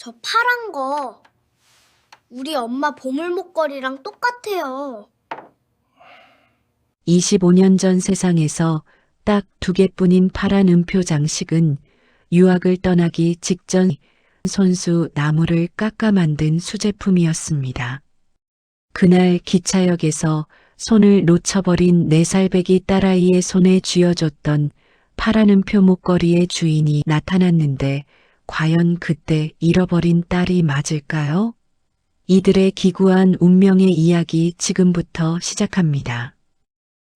저 파란 거 우리 엄마 보물 목걸이랑 똑같아요. 25년 전 세상에서 딱 2개뿐인 파란 음표 장식은 유학을 떠나기 직전 손수 나무를 깎아 만든 수제품이었습니다. 그날 기차역에서 손을 놓쳐버린 4살배기 딸아이의 손에 쥐어줬던 파란 음표 목걸이의 주인이 나타났는데 과연 그때 잃어버린 딸이 맞을까요? 이들의 기구한 운명의 이야기 지금부터 시작합니다.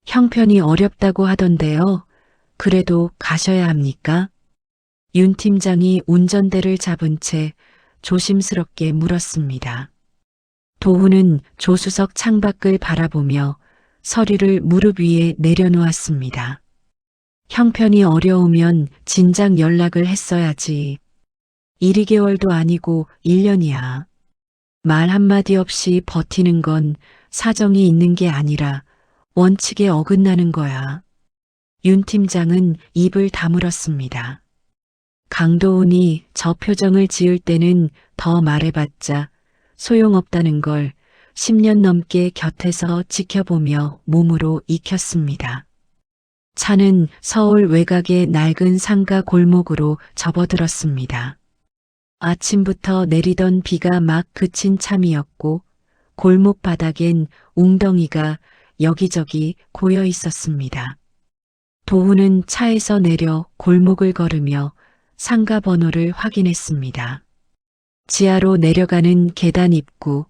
형편이 어렵다고 하던데요. 그래도 가셔야 합니까? 윤 팀장이 운전대를 잡은 채 조심스럽게 물었습니다. 도훈은 조수석 창밖을 바라보며 서류를 무릎 위에 내려놓았습니다. 형편이 어려우면 진작 연락을 했어야지. 1~2개월도 아니고 1년이야. 말 한마디 없이 버티는 건 사정이 있는 게 아니라 원칙에 어긋나는 거야. 윤 팀장은 입을 다물었습니다. 강도훈이 저 표정을 지을 때는 더 말해봤자 소용없다는 걸 10년 넘게 곁에서 지켜보며 몸으로 익혔습니다. 차는 서울 외곽의 낡은 상가 골목으로 접어들었습니다. 아침부터 내리던 비가 막 그친 참이었고 골목 바닥엔 웅덩이가 여기저기 고여 있었습니다. 도훈은 차에서 내려 골목을 걸으며 상가 번호를 확인했습니다. 지하로 내려가는 계단 입구,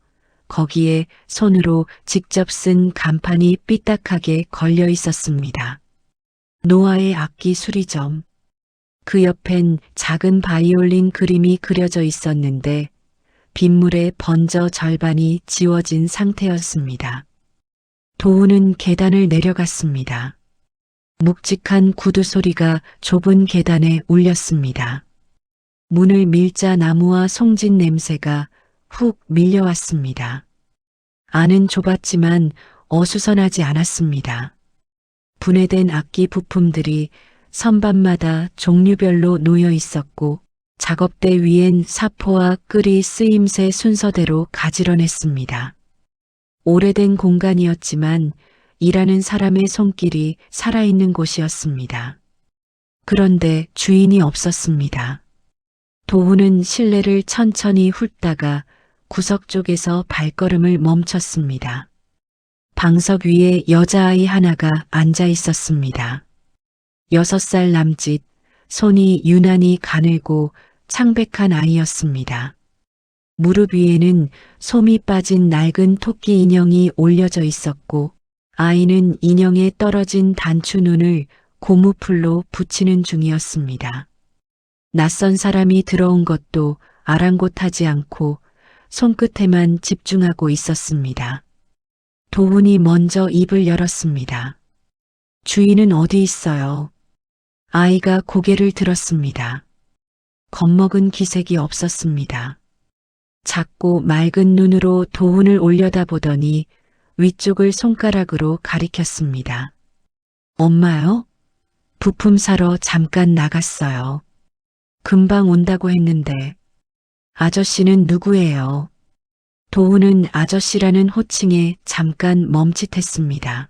거기에 손으로 직접 쓴 간판이 삐딱하게 걸려 있었습니다. 노아의 악기 수리점. 그 옆엔 작은 바이올린 그림이 그려져 있었는데 빗물에 번져 절반이 지워진 상태였습니다. 도훈은 계단을 내려갔습니다. 묵직한 구두 소리가 좁은 계단에 울렸습니다. 문을 밀자 나무와 송진 냄새가 훅 밀려왔습니다. 안은 좁았지만 어수선하지 않았습니다. 분해된 악기 부품들이 선반마다 종류별로 놓여 있었고 작업대 위엔 사포와 끌이 쓰임새 순서대로 가지런했습니다. 오래된 공간이었지만 일하는 사람의 손길이 살아있는 곳이었습니다. 그런데 주인이 없었습니다. 도훈은 실내를 천천히 훑다가 구석 쪽에서 발걸음을 멈췄습니다. 방석 위에 여자아이 하나가 앉아 있었습니다. 6살 남짓, 손이 유난히 가늘고 창백한 아이였습니다. 무릎 위에는 솜이 빠진 낡은 토끼 인형이 올려져 있었고 아이는 인형에 떨어진 단추 눈을 고무풀로 붙이는 중이었습니다. 낯선 사람이 들어온 것도 아랑곳하지 않고 손끝에만 집중하고 있었습니다. 도훈이 먼저 입을 열었습니다. 주인은 어디 있어요? 아이가 고개를 들었습니다. 겁먹은 기색이 없었습니다. 작고 맑은 눈으로 도훈을 올려다보더니 위쪽을 손가락으로 가리켰습니다. 엄마요? 부품 사러 잠깐 나갔어요. 금방 온다고 했는데. 아저씨는 누구예요? 도훈은 아저씨라는 호칭에 잠깐 멈칫했습니다.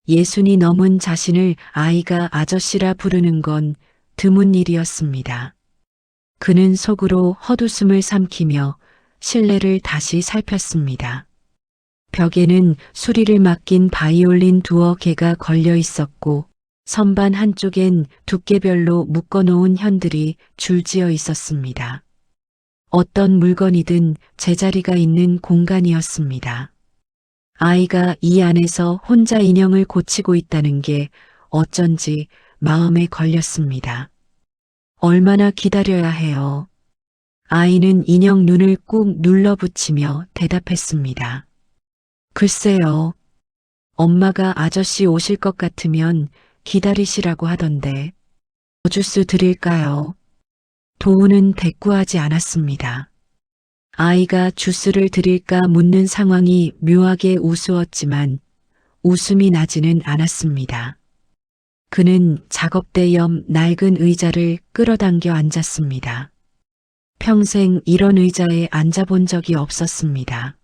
60이 넘은 자신을 아이가 아저씨라 부르는 건 드문 일이었습니다. 그는 속으로 헛웃음을 삼키며 실내를 다시 살폈습니다. 벽에는 수리를 맡긴 바이올린 두어 개가 걸려 있었고 선반 한쪽엔 두께별로 묶어놓은 현들이 줄지어 있었습니다. 어떤 물건이든 제자리가 있는 공간이었습니다. 아이가 이 안에서 혼자 인형을 고치고 있다는 게 어쩐지 마음에 걸렸습니다. 얼마나 기다려야 해요? 아이는 인형 눈을 꾹 눌러붙이며 대답했습니다. 글쎄요. 엄마가 아저씨 오실 것 같으면 기다리시라고 하던데. 주스 드릴까요? 도훈은 대꾸하지 않았습니다. 아이가 주스를 드릴까 묻는 상황이 묘하게 우스웠지만 웃음이 나지는 않았습니다. 그는 작업대 옆 낡은 의자를 끌어당겨 앉았습니다. 평생 이런 의자에 앉아본 적이 없었습니다.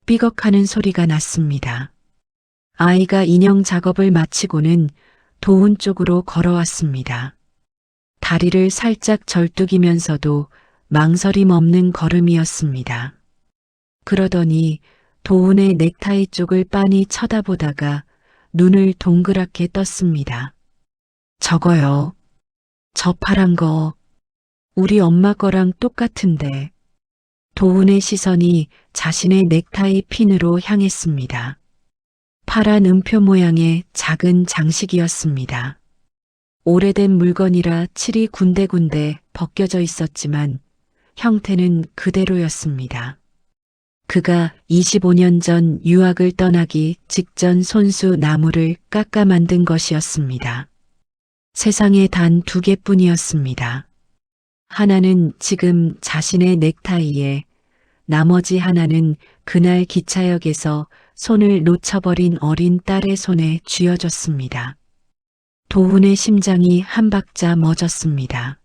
삐걱하는 소리가 났습니다. 아이가 인형 작업을 마치고는 도훈 쪽으로 걸어왔습니다. 다리를 살짝 절뚝이면서도 망설임 없는 걸음이었습니다. 그러더니 도훈의 넥타이 쪽을 빤히 쳐다보다가 눈을 동그랗게 떴습니다. 저거요. 저 파란 거. 우리 엄마 거랑 똑같은데. 도훈의 시선이 자신의 넥타이 핀으로 향했습니다. 파란 음표 모양의 작은 장식이었습니다. 오래된 물건이라 칠이 군데군데 벗겨져 있었지만 형태는 그대로였습니다. 그가 25년 전 유학을 떠나기 직전 손수 나무를 깎아 만든 것이었습니다. 세상에 단 2개뿐이었습니다. 하나는 지금 자신의 넥타이에, 나머지 하나는 그날 기차역에서 손을 놓쳐버린 어린 딸의 손에 쥐어줬습니다. 도훈의 심장이 한 박자 멎었습니다.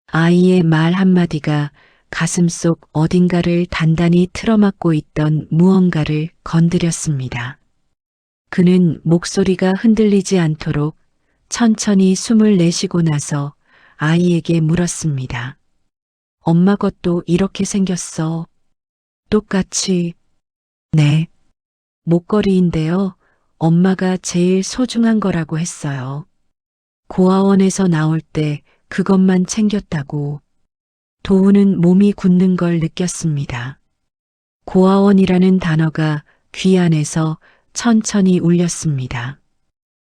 아이의 말 한마디가 가슴속 어딘가를 단단히 틀어막고 있던 무언가를 건드렸습니다. 그는 목소리가 흔들리지 않도록 천천히 숨을 내쉬고 나서 아이에게 물었습니다. 엄마 것도 이렇게 생겼어. 똑같이. 네. 목걸이인데요. 엄마가 제일 소중한 거라고 했어요. 고아원에서 나올 때 그것만 챙겼다고. 도훈은 몸이 굳는 걸 느꼈습니다. 고아원이라는 단어가 귀 안에서 천천히 울렸습니다.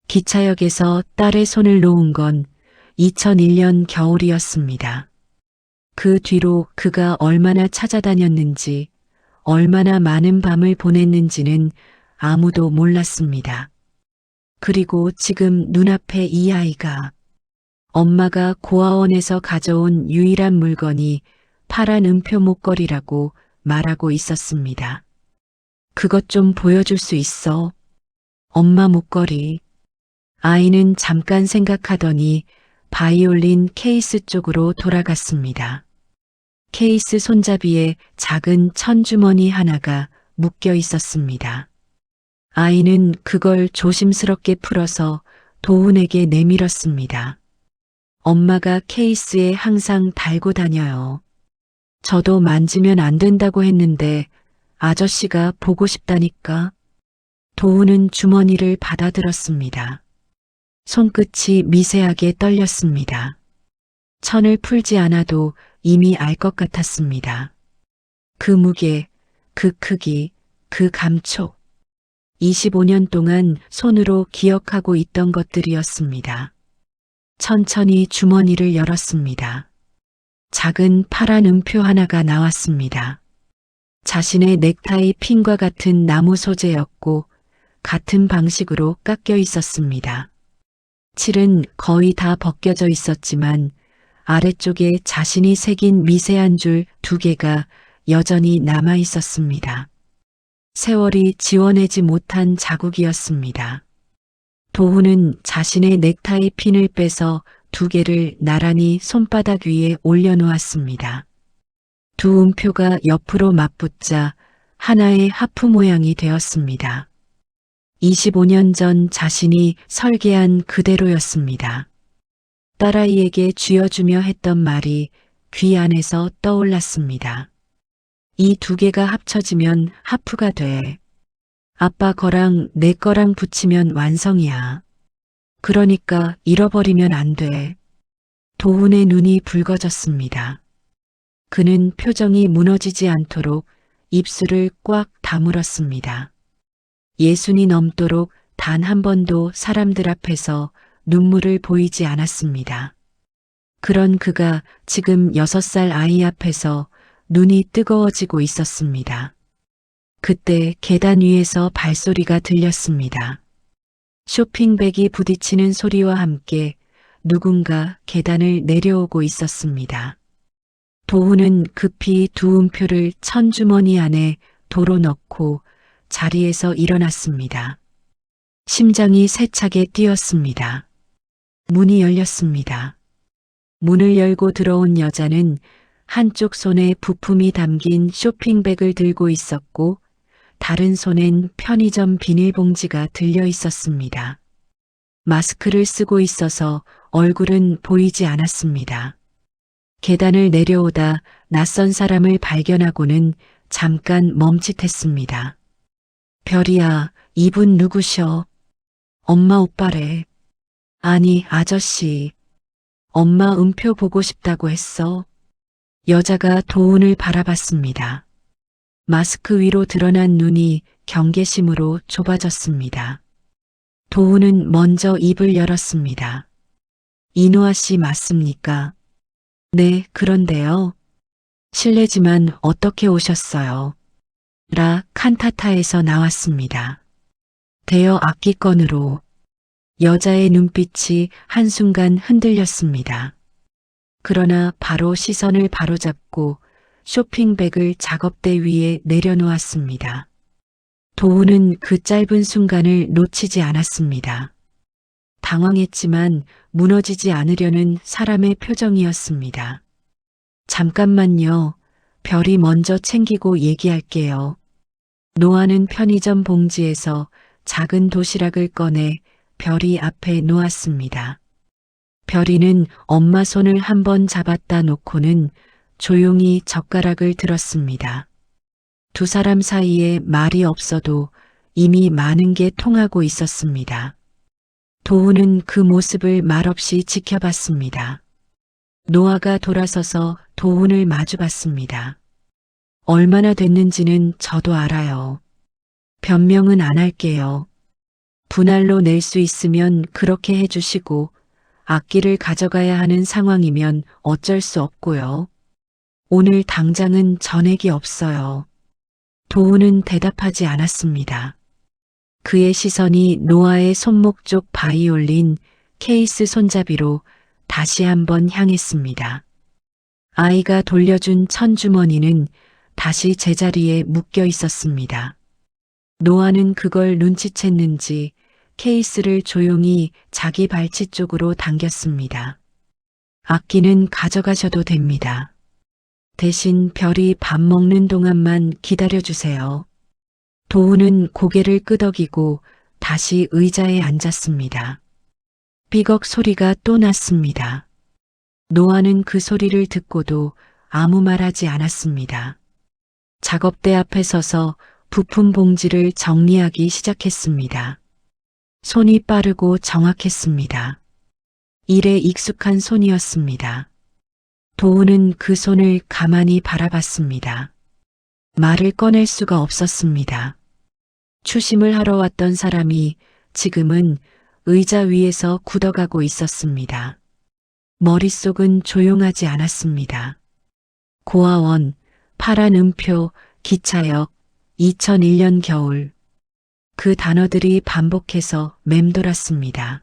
기차역에서 딸의 손을 놓은 건 2001년 겨울이었습니다. 그 뒤로 그가 얼마나 찾아다녔는지, 얼마나 많은 밤을 보냈는지는 아무도 몰랐습니다. 그리고 지금 눈앞에 이 아이가, 엄마가 고아원에서 가져온 유일한 물건이 파란 음표 목걸이라고 말하고 있었습니다. 그것 좀 보여줄 수 있어. 엄마 목걸이. 아이는 잠깐 생각하더니 바이올린 케이스 쪽으로 돌아갔습니다. 케이스 손잡이에 작은 천주머니 하나가 묶여 있었습니다. 아이는 그걸 조심스럽게 풀어서 도훈에게 내밀었습니다. 엄마가 케이스에 항상 달고 다녀요. 저도 만지면 안 된다고 했는데 아저씨가 보고 싶다니까. 도훈은 주머니를 받아들었습니다. 손끝이 미세하게 떨렸습니다. 천을 풀지 않아도 이미 알 것 같았습니다. 그 무게, 그 크기, 그 감촉. 25년 동안 손으로 기억하고 있던 것들이었습니다. 천천히 주머니를 열었습니다. 작은 파란 음표 하나가 나왔습니다. 자신의 넥타이 핀과 같은 나무 소재였고 같은 방식으로 깎여 있었습니다. 칠은 거의 다 벗겨져 있었지만 아래쪽에 자신이 새긴 미세한 줄 2개가 여전히 남아 있었습니다. 세월이 지워내지 못한 자국이었습니다. 도훈은 자신의 넥타이 핀을 빼서 2개를 나란히 손바닥 위에 올려놓았습니다. 2 음표가 옆으로 맞붙자 하나의 하프 모양이 되었습니다. 25년 전 자신이 설계한 그대로였습니다. 딸아이에게 쥐어주며 했던 말이 귀 안에서 떠올랐습니다. 이 2개가 합쳐지면 하프가 돼. 아빠 거랑 내 거랑 붙이면 완성이야. 그러니까 잃어버리면 안 돼. 도훈의 눈이 붉어졌습니다. 그는 표정이 무너지지 않도록 입술을 꽉 다물었습니다. 60이 넘도록 단 한 번도 사람들 앞에서 눈물을 보이지 않았습니다. 그런 그가 지금 6살 아이 앞에서 눈이 뜨거워지고 있었습니다. 그때 계단 위에서 발소리가 들렸습니다. 쇼핑백이 부딪히는 소리와 함께 누군가 계단을 내려오고 있었습니다. 도훈은 급히 2 음표를 천주머니 안에 도로 넣고 자리에서 일어났습니다. 심장이 세차게 뛰었습니다. 문이 열렸습니다. 문을 열고 들어온 여자는 한쪽 손에 부품이 담긴 쇼핑백을 들고 있었고 다른 손엔 편의점 비닐봉지가 들려 있었습니다. 마스크를 쓰고 있어서 얼굴은 보이지 않았습니다. 계단을 내려오다 낯선 사람을 발견하고는 잠깐 멈칫했습니다. 별이야, 이분 누구셔? 엄마 오빠래. 아니, 아저씨. 엄마 음표 보고 싶다고 했어. 여자가 도훈을 바라봤습니다. 마스크 위로 드러난 눈이 경계심으로 좁아졌습니다. 도훈은 먼저 입을 열었습니다. 이노아 씨 맞습니까? 네, 그런데요. 실례지만 어떻게 오셨어요? 라 칸타타에서 나왔습니다. 대여 악기건으로. 여자의 눈빛이 한순간 흔들렸습니다. 그러나 바로 시선을 바로잡고 쇼핑백을 작업대 위에 내려놓았습니다. 도훈은 그 짧은 순간을 놓치지 않았습니다. 당황했지만 무너지지 않으려는 사람의 표정이었습니다. 잠깐만요. 별이 먼저 챙기고 얘기할게요. 노아는 편의점 봉지에서 작은 도시락을 꺼내 별이 앞에 놓았습니다. 별이는 엄마 손을 한번 잡았다 놓고는 조용히 젓가락을 들었습니다. 두 사람 사이에 말이 없어도 이미 많은 게 통하고 있었습니다. 도훈은 그 모습을 말없이 지켜봤습니다. 노아가 돌아서서 도훈을 마주봤습니다. 얼마나 됐는지는 저도 알아요. 변명은 안 할게요. 분할로 낼 수 있으면 그렇게 해주시고 악기를 가져가야 하는 상황이면 어쩔 수 없고요. 오늘 당장은 전액이 없어요. 도훈은 대답하지 않았습니다. 그의 시선이 노아의 손목 쪽 바이올린 케이스 손잡이로 다시 한번 향했습니다. 아이가 돌려준 천주머니는 다시 제자리에 묶여 있었습니다. 노아는 그걸 눈치챘는지 케이스를 조용히 자기 발치 쪽으로 당겼습니다. 악기는 가져가셔도 됩니다. 대신 별이 밥 먹는 동안만 기다려주세요. 도훈은 고개를 끄덕이고 다시 의자에 앉았습니다. 삐걱 소리가 또 났습니다. 노아는 그 소리를 듣고도 아무 말하지 않았습니다. 작업대 앞에 서서 부품 봉지를 정리하기 시작했습니다. 손이 빠르고 정확했습니다. 일에 익숙한 손이었습니다. 도훈은 그 손을 가만히 바라봤습니다. 말을 꺼낼 수가 없었습니다. 추심을 하러 왔던 사람이 지금은 의자 위에서 굳어가고 있었습니다. 머릿속은 조용하지 않았습니다. 고아원, 파란 음표, 기차역, 2001년 겨울. 그 단어들이 반복해서 맴돌았습니다.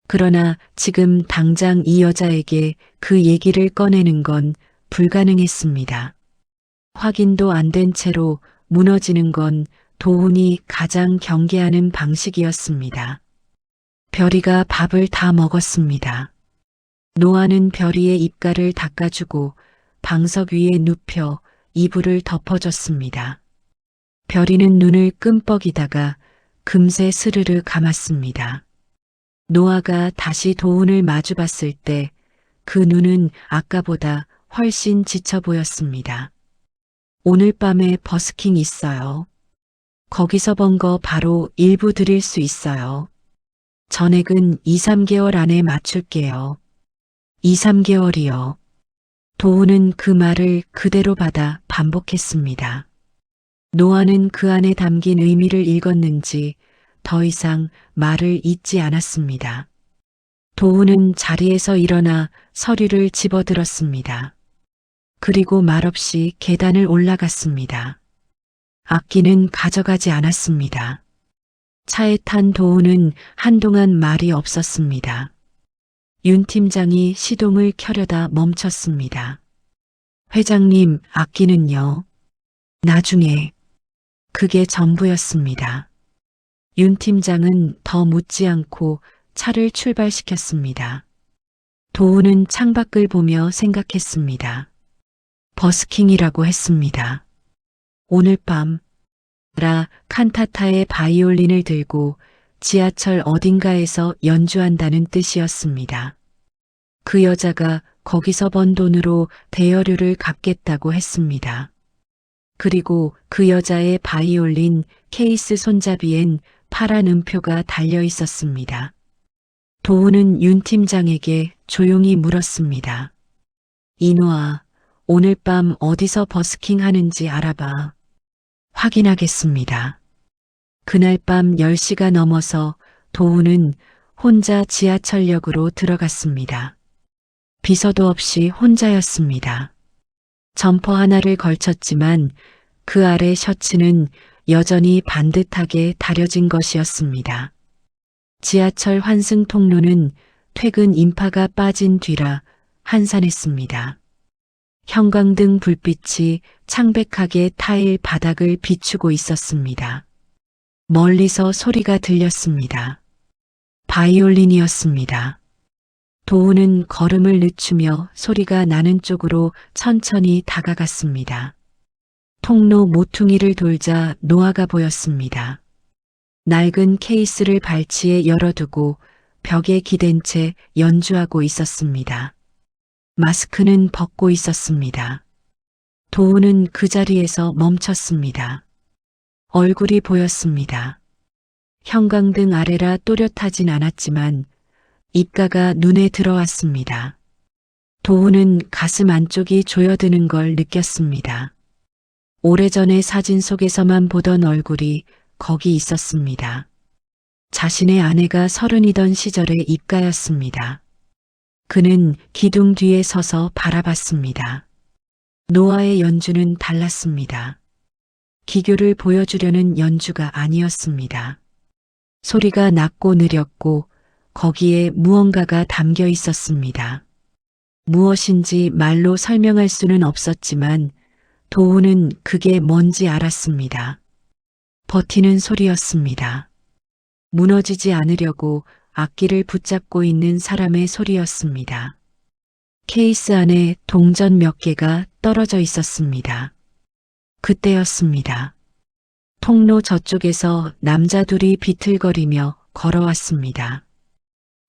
그러나 지금 당장 이 여자에게 그 얘기를 꺼내는 건 불가능했습니다. 확인도 안 된 채로 무너지는 건 도훈이 가장 경계하는 방식이었습니다. 별이가 밥을 다 먹었습니다. 노아는 별이의 입가를 닦아주고 방석 위에 눕혀 이불을 덮어줬습니다. 별이는 눈을 끔뻑이다가 금세 스르르 감았습니다. 노아가 다시 도훈을 마주봤을 때 그 눈은 아까보다 훨씬 지쳐 보였습니다. 오늘 밤에 버스킹 있어요. 거기서 번 거 바로 일부 드릴 수 있어요. 전액은 2, 3개월 안에 맞출게요. 2, 3개월이요. 도훈은 그 말을 그대로 받아 반복했습니다. 노아는 그 안에 담긴 의미를 읽었는지 더 이상 말을 잇지 않았습니다. 도훈은 자리에서 일어나 서류를 집어들었습니다. 그리고 말없이 계단을 올라갔습니다. 악기는 가져가지 않았습니다. 차에 탄 도훈은 한동안 말이 없었습니다. 윤 팀장이 시동을 켜려다 멈췄습니다. 회장님, 악기는요? 나중에. 그게 전부였습니다. 윤 팀장은 더 묻지 않고 차를 출발시켰습니다. 도훈은 창밖을 보며 생각했습니다. 버스킹이라고 했습니다. 오늘 밤 라 칸타타의 바이올린을 들고 지하철 어딘가에서 연주한다는 뜻이었습니다. 그 여자가 거기서 번 돈으로 대여료를 갚겠다고 했습니다. 그리고 그 여자의 바이올린 케이스 손잡이엔 파란 음표가 달려 있었습니다. 도우는 윤 팀장에게 조용히 물었습니다. 이노아, 오늘 밤 어디서 버스킹 하는지 알아봐. 확인하겠습니다. 그날 밤 10시가 넘어서 도우는 혼자 지하철역으로 들어갔습니다. 비서도 없이 혼자였습니다. 점퍼 하나를 걸쳤지만 그 아래 셔츠는 여전히 반듯하게 다려진 것이었습니다. 지하철 환승 통로는 퇴근 인파가 빠진 뒤라 한산했습니다. 형광등 불빛이 창백하게 타일 바닥을 비추고 있었습니다. 멀리서 소리가 들렸습니다. 바이올린이었습니다. 도우는 걸음을 늦추며 소리가 나는 쪽으로 천천히 다가갔습니다. 통로 모퉁이를 돌자 노아가 보였습니다. 낡은 케이스를 발치에 열어두고 벽에 기댄 채 연주하고 있었습니다. 마스크는 벗고 있었습니다. 도우는 그 자리에서 멈췄습니다. 얼굴이 보였습니다. 형광등 아래라 또렷하진 않았지만 입가가 눈에 들어왔습니다. 도우는 가슴 안쪽이 조여드는 걸 느꼈습니다. 오래전의 사진 속에서만 보던 얼굴이 거기 있었습니다. 자신의 아내가 30이던 시절의 입가였습니다. 그는 기둥 뒤에 서서 바라봤습니다. 노아의 연주는 달랐습니다. 기교를 보여주려는 연주가 아니었습니다. 소리가 낮고 느렸고 거기에 무언가가 담겨 있었습니다. 무엇인지 말로 설명할 수는 없었지만 도우는 그게 뭔지 알았습니다. 버티는 소리였습니다. 무너지지 않으려고 악기를 붙잡고 있는 사람의 소리였습니다. 케이스 안에 동전 몇 개가 떨어져 있었습니다. 그때였습니다. 통로 저쪽에서 남자 둘이 비틀거리며 걸어왔습니다.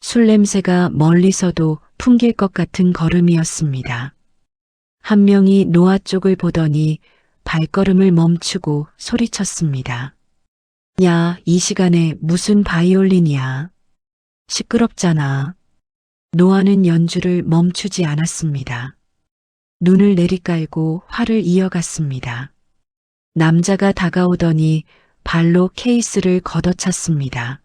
술 냄새가 멀리서도 풍길 것 같은 걸음이었습니다. 한 명이 노아 쪽을 보더니 발걸음을 멈추고 소리쳤습니다. 야, 이 시간에 무슨 바이올린이야. 시끄럽잖아. 노아는 연주를 멈추지 않았습니다. 눈을 내리깔고 화를 이어갔습니다. 남자가 다가오더니 발로 케이스를 걷어찼습니다.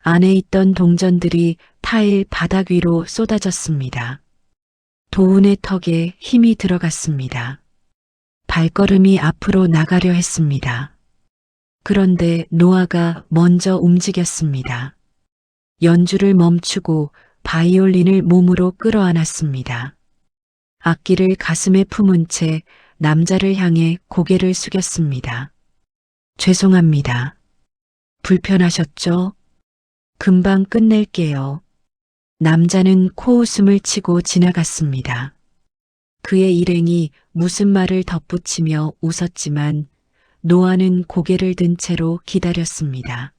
안에 있던 동전들이 타일 바닥 위로 쏟아졌습니다. 도운의 턱에 힘이 들어갔습니다. 발걸음이 앞으로 나가려 했습니다. 그런데 노아가 먼저 움직였습니다. 연주를 멈추고 바이올린을 몸으로 끌어안았습니다. 악기를 가슴에 품은 채 남자를 향해 고개를 숙였습니다. 죄송합니다. 불편하셨죠? 금방 끝낼게요. 남자는 코웃음을 치고 지나갔습니다. 그의 일행이 무슨 말을 덧붙이며 웃었지만 노아는 고개를 든 채로 기다렸습니다.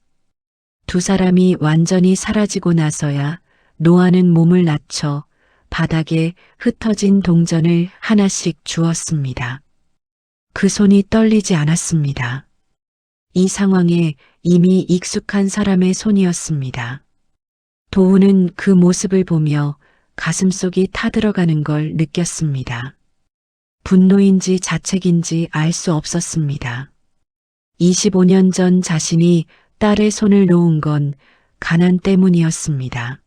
두 사람이 완전히 사라지고 나서야 노아는 몸을 낮춰 바닥에 흩어진 동전을 하나씩 주었습니다. 그 손이 떨리지 않았습니다. 이 상황에 이미 익숙한 사람의 손이었습니다. 도우는 그 모습을 보며 가슴속이 타들어가는 걸 느꼈습니다. 분노인지 자책인지 알 수 없었습니다. 25년 전 자신이 딸의 손을 놓은 건 가난 때문이었습니다.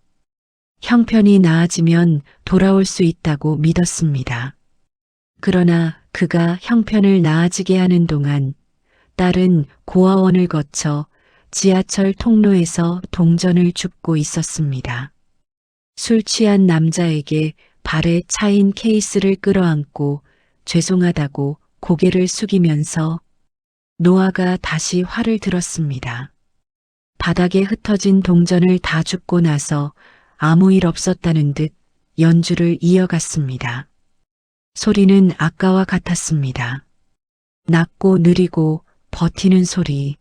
형편이 나아지면 돌아올 수 있다고 믿었습니다. 그러나 그가 형편을 나아지게 하는 동안 딸은 고아원을 거쳐 지하철 통로에서 동전을 줍고 있었습니다. 술 취한 남자에게 발에 차인 케이스를 끌어안고 죄송하다고 고개를 숙이면서 노아가 다시 화를 들었습니다. 바닥에 흩어진 동전을 다 줍고 나서 아무 일 없었다는 듯 연주를 이어갔습니다. 소리는 아까와 같았습니다. 낮고 느리고 버티는 소리.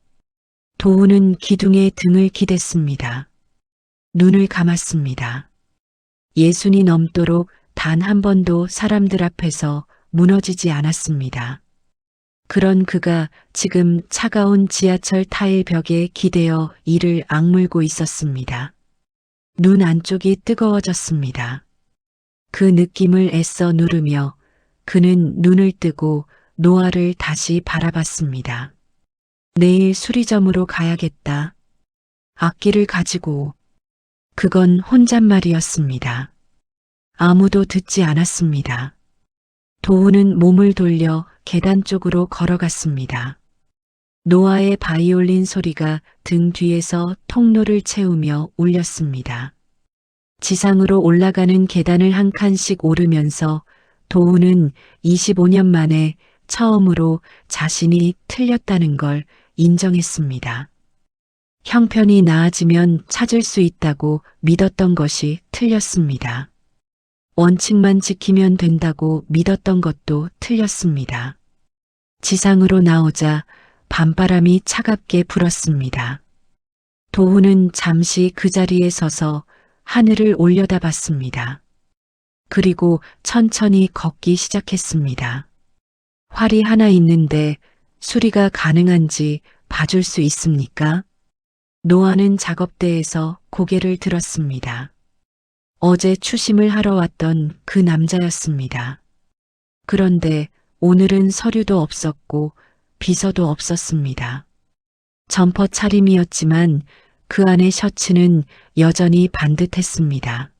도우는 기둥에 등을 기댔습니다. 눈을 감았습니다. 예순이 넘도록 단 한 번도 사람들 앞에서 무너지지 않았습니다. 그런 그가 지금 차가운 지하철 타일 벽에 기대어 이를 악물고 있었습니다. 눈 안쪽이 뜨거워졌습니다. 그 느낌을 애써 누르며 그는 눈을 뜨고 노아를 다시 바라봤습니다. 내일 수리점으로 가야겠다. 악기를 가지고. 그건 혼잣말이었습니다. 아무도 듣지 않았습니다. 도우는 몸을 돌려 계단 쪽으로 걸어갔습니다. 노아의 바이올린 소리가 등 뒤에서 통로를 채우며 울렸습니다. 지상으로 올라가는 계단을 한 칸씩 오르면서 도우는 25년 만에 처음으로 자신이 틀렸다는 걸 인정했습니다. 형편이 나아지면 찾을 수 있다고 믿었던 것이 틀렸습니다. 원칙만 지키면 된다고 믿었던 것도 틀렸습니다. 지상으로 나오자 밤바람이 차갑게 불었습니다. 도우는 잠시 그 자리에 서서 하늘을 올려다봤습니다. 그리고 천천히 걷기 시작했습니다. 활이 하나 있는데 수리가 가능한지 봐줄 수 있습니까? 노아는 작업대에서 고개를 들었습니다. 어제 추심을 하러 왔던 그 남자였습니다. 그런데 오늘은 서류도 없었고 비서도 없었습니다. 점퍼 차림이었지만 그 안의 셔츠는 여전히 반듯했습니다.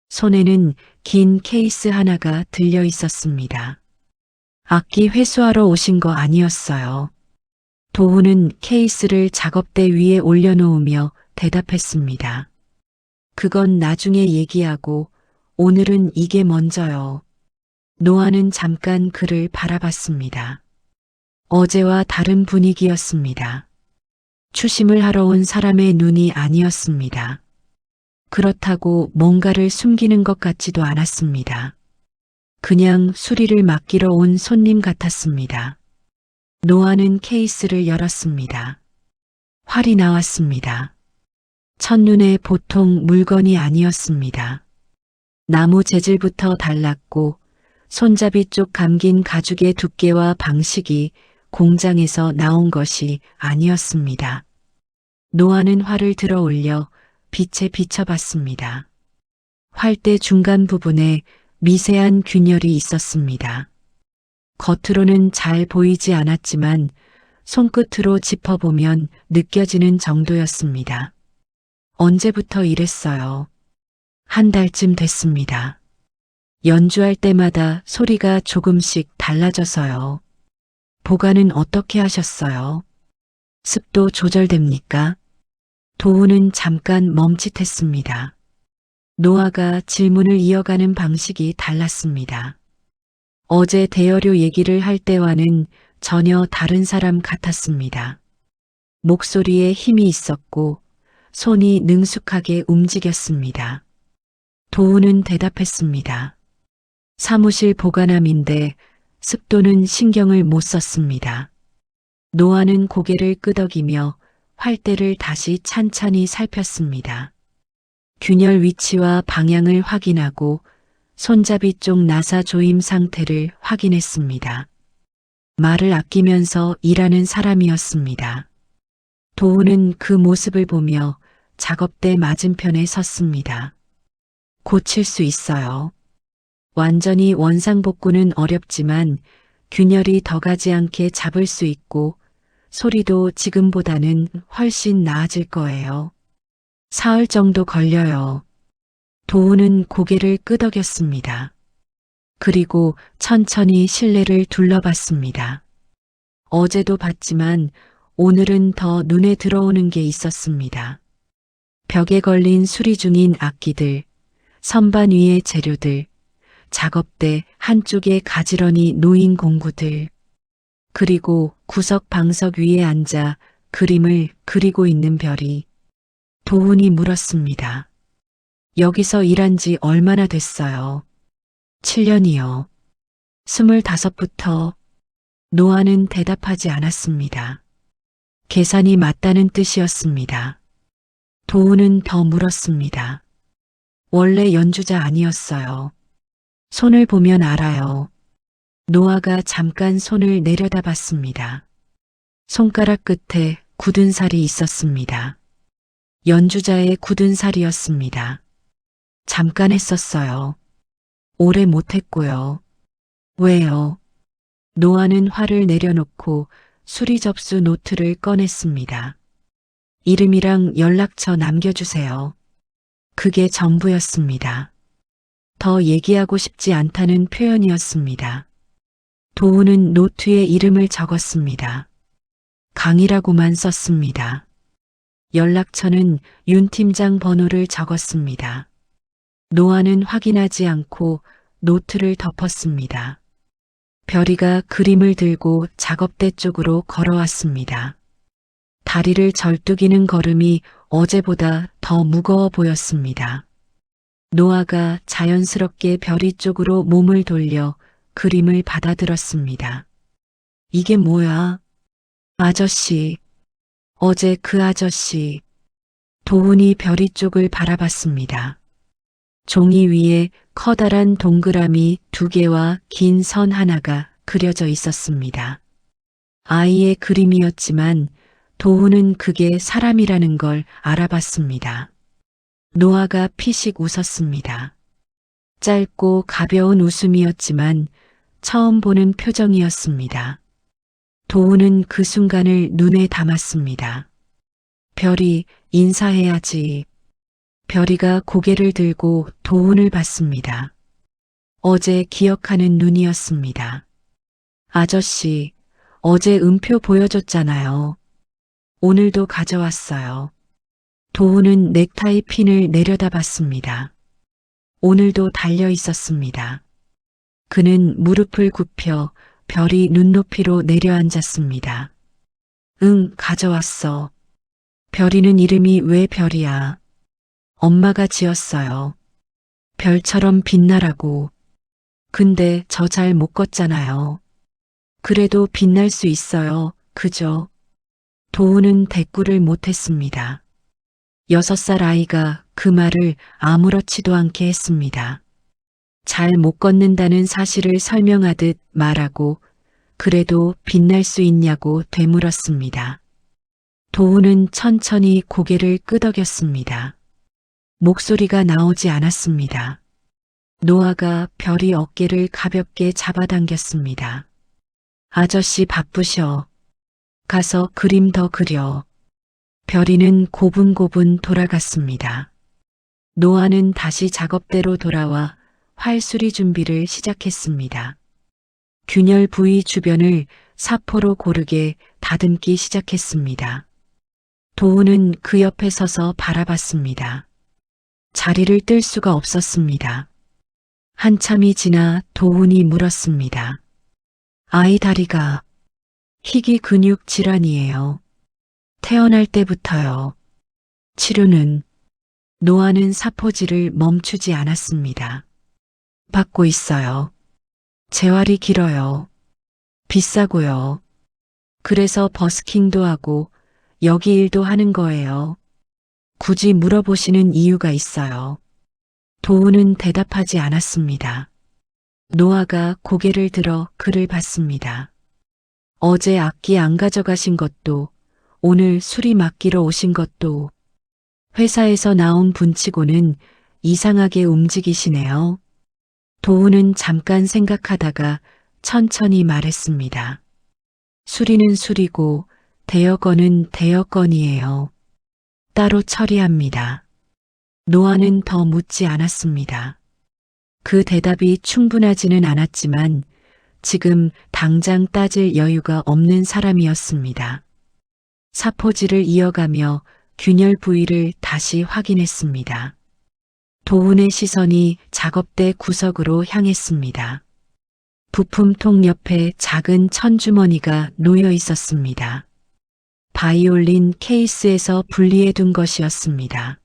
손에는 긴 케이스 하나가 들려 있었습니다. 악기 회수하러 오신 거 아니었어요. 도우는 케이스를 작업대 위에 올려놓으며 대답했습니다. 그건 나중에 얘기하고 오늘은 이게 먼저요. 노아는 잠깐 그를 바라봤습니다. 어제와 다른 분위기였습니다. 추심을 하러 온 사람의 눈이 아니었습니다. 그렇다고 뭔가를 숨기는 것 같지도 않았습니다. 그냥 수리를 맡기러 온 손님 같았습니다. 노아는 케이스를 열었습니다. 활이 나왔습니다. 첫눈에 보통 물건이 아니었습니다. 나무 재질부터 달랐고 손잡이 쪽 감긴 가죽의 두께와 방식이 공장에서 나온 것이 아니었습니다. 노아는 활을 들어 올려 빛에 비춰봤습니다. 활대 중간 부분에 미세한 균열이 있었습니다. 겉으로는 잘 보이지 않았지만 손끝으로 짚어보면 느껴지는 정도였습니다. 언제부터 이랬어요? 한 달쯤 됐습니다. 연주할 때마다 소리가 조금씩 달라져서요. 보관은 어떻게 하셨어요? 습도 조절됩니까? 도우는 잠깐 멈칫했습니다. 노아가 질문을 이어가는 방식이 달랐습니다. 어제 대여료 얘기를 할 때와는 전혀 다른 사람 같았습니다. 목소리에 힘이 있었고 손이 능숙하게 움직였습니다. 도우는 대답했습니다. 사무실 보관함인데 습도는 신경을 못 썼습니다. 노아는 고개를 끄덕이며 활대를 다시 찬찬히 살폈습니다. 균열 위치와 방향을 확인하고 손잡이 쪽 나사 조임 상태를 확인했습니다. 말을 아끼면서 일하는 사람이었습니다. 도우는 그 모습을 보며 작업대 맞은편에 섰습니다. 고칠 수 있어요. 완전히 원상복구는 어렵지만 균열이 더 가지 않게 잡을 수 있고 소리도 지금보다는 훨씬 나아질 거예요. 사흘 정도 걸려요. 도우는 고개를 끄덕였습니다. 그리고 천천히 실내를 둘러봤습니다. 어제도 봤지만 오늘은 더 눈에 들어오는 게 있었습니다. 벽에 걸린 수리 중인 악기들, 선반 위의 재료들, 작업대 한쪽에 가지런히 놓인 공구들, 그리고 구석 방석 위에 앉아 그림을 그리고 있는 별이. 도훈이 물었습니다. 여기서 일한 지 얼마나 됐어요? 7년이요. 25부터 노아는 대답하지 않았습니다. 계산이 맞다는 뜻이었습니다. 도우는 더 물었습니다. 원래 연주자 아니었어요. 손을 보면 알아요. 노아가 잠깐 손을 내려다봤습니다. 손가락 끝에 굳은 살이 있었습니다. 연주자의 굳은 살이었습니다. 잠깐 했었어요. 오래 못했고요. 왜요? 노아는 화를 내려놓고 수리 접수 노트를 꺼냈습니다. 이름이랑 연락처 남겨주세요. 그게 전부였습니다. 더 얘기하고 싶지 않다는 표현이었습니다. 도우는 노트에 이름을 적었습니다. 강이라고만 썼습니다. 연락처는 윤 팀장 번호를 적었습니다. 노아는 확인하지 않고 노트를 덮었습니다. 별이가 그림을 들고 작업대 쪽으로 걸어왔습니다. 다리를 절뚝이는 걸음이 어제보다 더 무거워 보였습니다. 노아가 자연스럽게 별이 쪽으로 몸을 돌려 그림을 받아들었습니다. 이게 뭐야? 아저씨. 어제 그 아저씨. 도훈이 별이 쪽을 바라봤습니다. 종이 위에 커다란 동그라미 2개와 긴 선 하나가 그려져 있었습니다. 아이의 그림이었지만 도훈은 그게 사람이라는 걸 알아봤습니다. 노아가 피식 웃었습니다. 짧고 가벼운 웃음이었지만 처음 보는 표정이었습니다. 도훈은 그 순간을 눈에 담았습니다. 별이 인사해야지. 별이가 고개를 들고 도훈을 봤습니다. 어제 기억하는 눈이었습니다. 아저씨, 어제 음표 보여줬잖아요. 오늘도 가져왔어요. 도훈은 넥타이 핀을 내려다봤습니다. 오늘도 달려 있었습니다. 그는 무릎을 굽혀 별이 눈높이로 내려앉았습니다. 응, 가져왔어. 별이는 이름이 왜 별이야? 엄마가 지었어요. 별처럼 빛나라고. 근데 저 잘 못 걷잖아요. 그래도 빛날 수 있어요. 그죠? 도우는 대꾸를 못했습니다. 6살 아이가 그 말을 아무렇지도 않게 했습니다. 잘 못 걷는다는 사실을 설명하듯 말하고 그래도 빛날 수 있냐고 되물었습니다. 도우는 천천히 고개를 끄덕였습니다. 목소리가 나오지 않았습니다. 노아가 별이 어깨를 가볍게 잡아당겼습니다. 아저씨 바쁘셔. 가서 그림 더 그려. 별이는 고분고분 돌아갔습니다. 노아는 다시 작업대로 돌아와 활수리 준비를 시작했습니다. 균열 부위 주변을 사포로 고르게 다듬기 시작했습니다. 도우는 그 옆에 서서 바라봤습니다. 자리를 뜰 수가 없었습니다. 한참이 지나 도훈이 물었습니다. 아이 다리가 희귀 근육 질환이에요. 태어날 때부터요. 치료는? 노아는 사포질을 멈추지 않았습니다. 받고 있어요. 재활이 길어요. 비싸고요. 그래서 버스킹도 하고 여기 일도 하는 거예요. 굳이 물어보시는 이유가 있어요. 도우는 대답하지 않았습니다. 노아가 고개를 들어 그를 봤습니다. 어제 악기 안 가져가신 것도 오늘 수리 맡기러 오신 것도 회사에서 나온 분치고는 이상하게 움직이시네요. 도우는 잠깐 생각하다가 천천히 말했습니다. 수리는 수리고 대여건은 대여건이에요. 따로 처리합니다. 노아는 더 묻지 않았습니다. 그 대답이 충분하지는 않았지만 지금 당장 따질 여유가 없는 사람이었습니다. 사포질을 이어가며 균열 부위를 다시 확인했습니다. 도훈의 시선이 작업대 구석으로 향했습니다. 부품통 옆에 작은 천주머니가 놓여 있었습니다. 바이올린 케이스에서 분리해 둔 것이었습니다.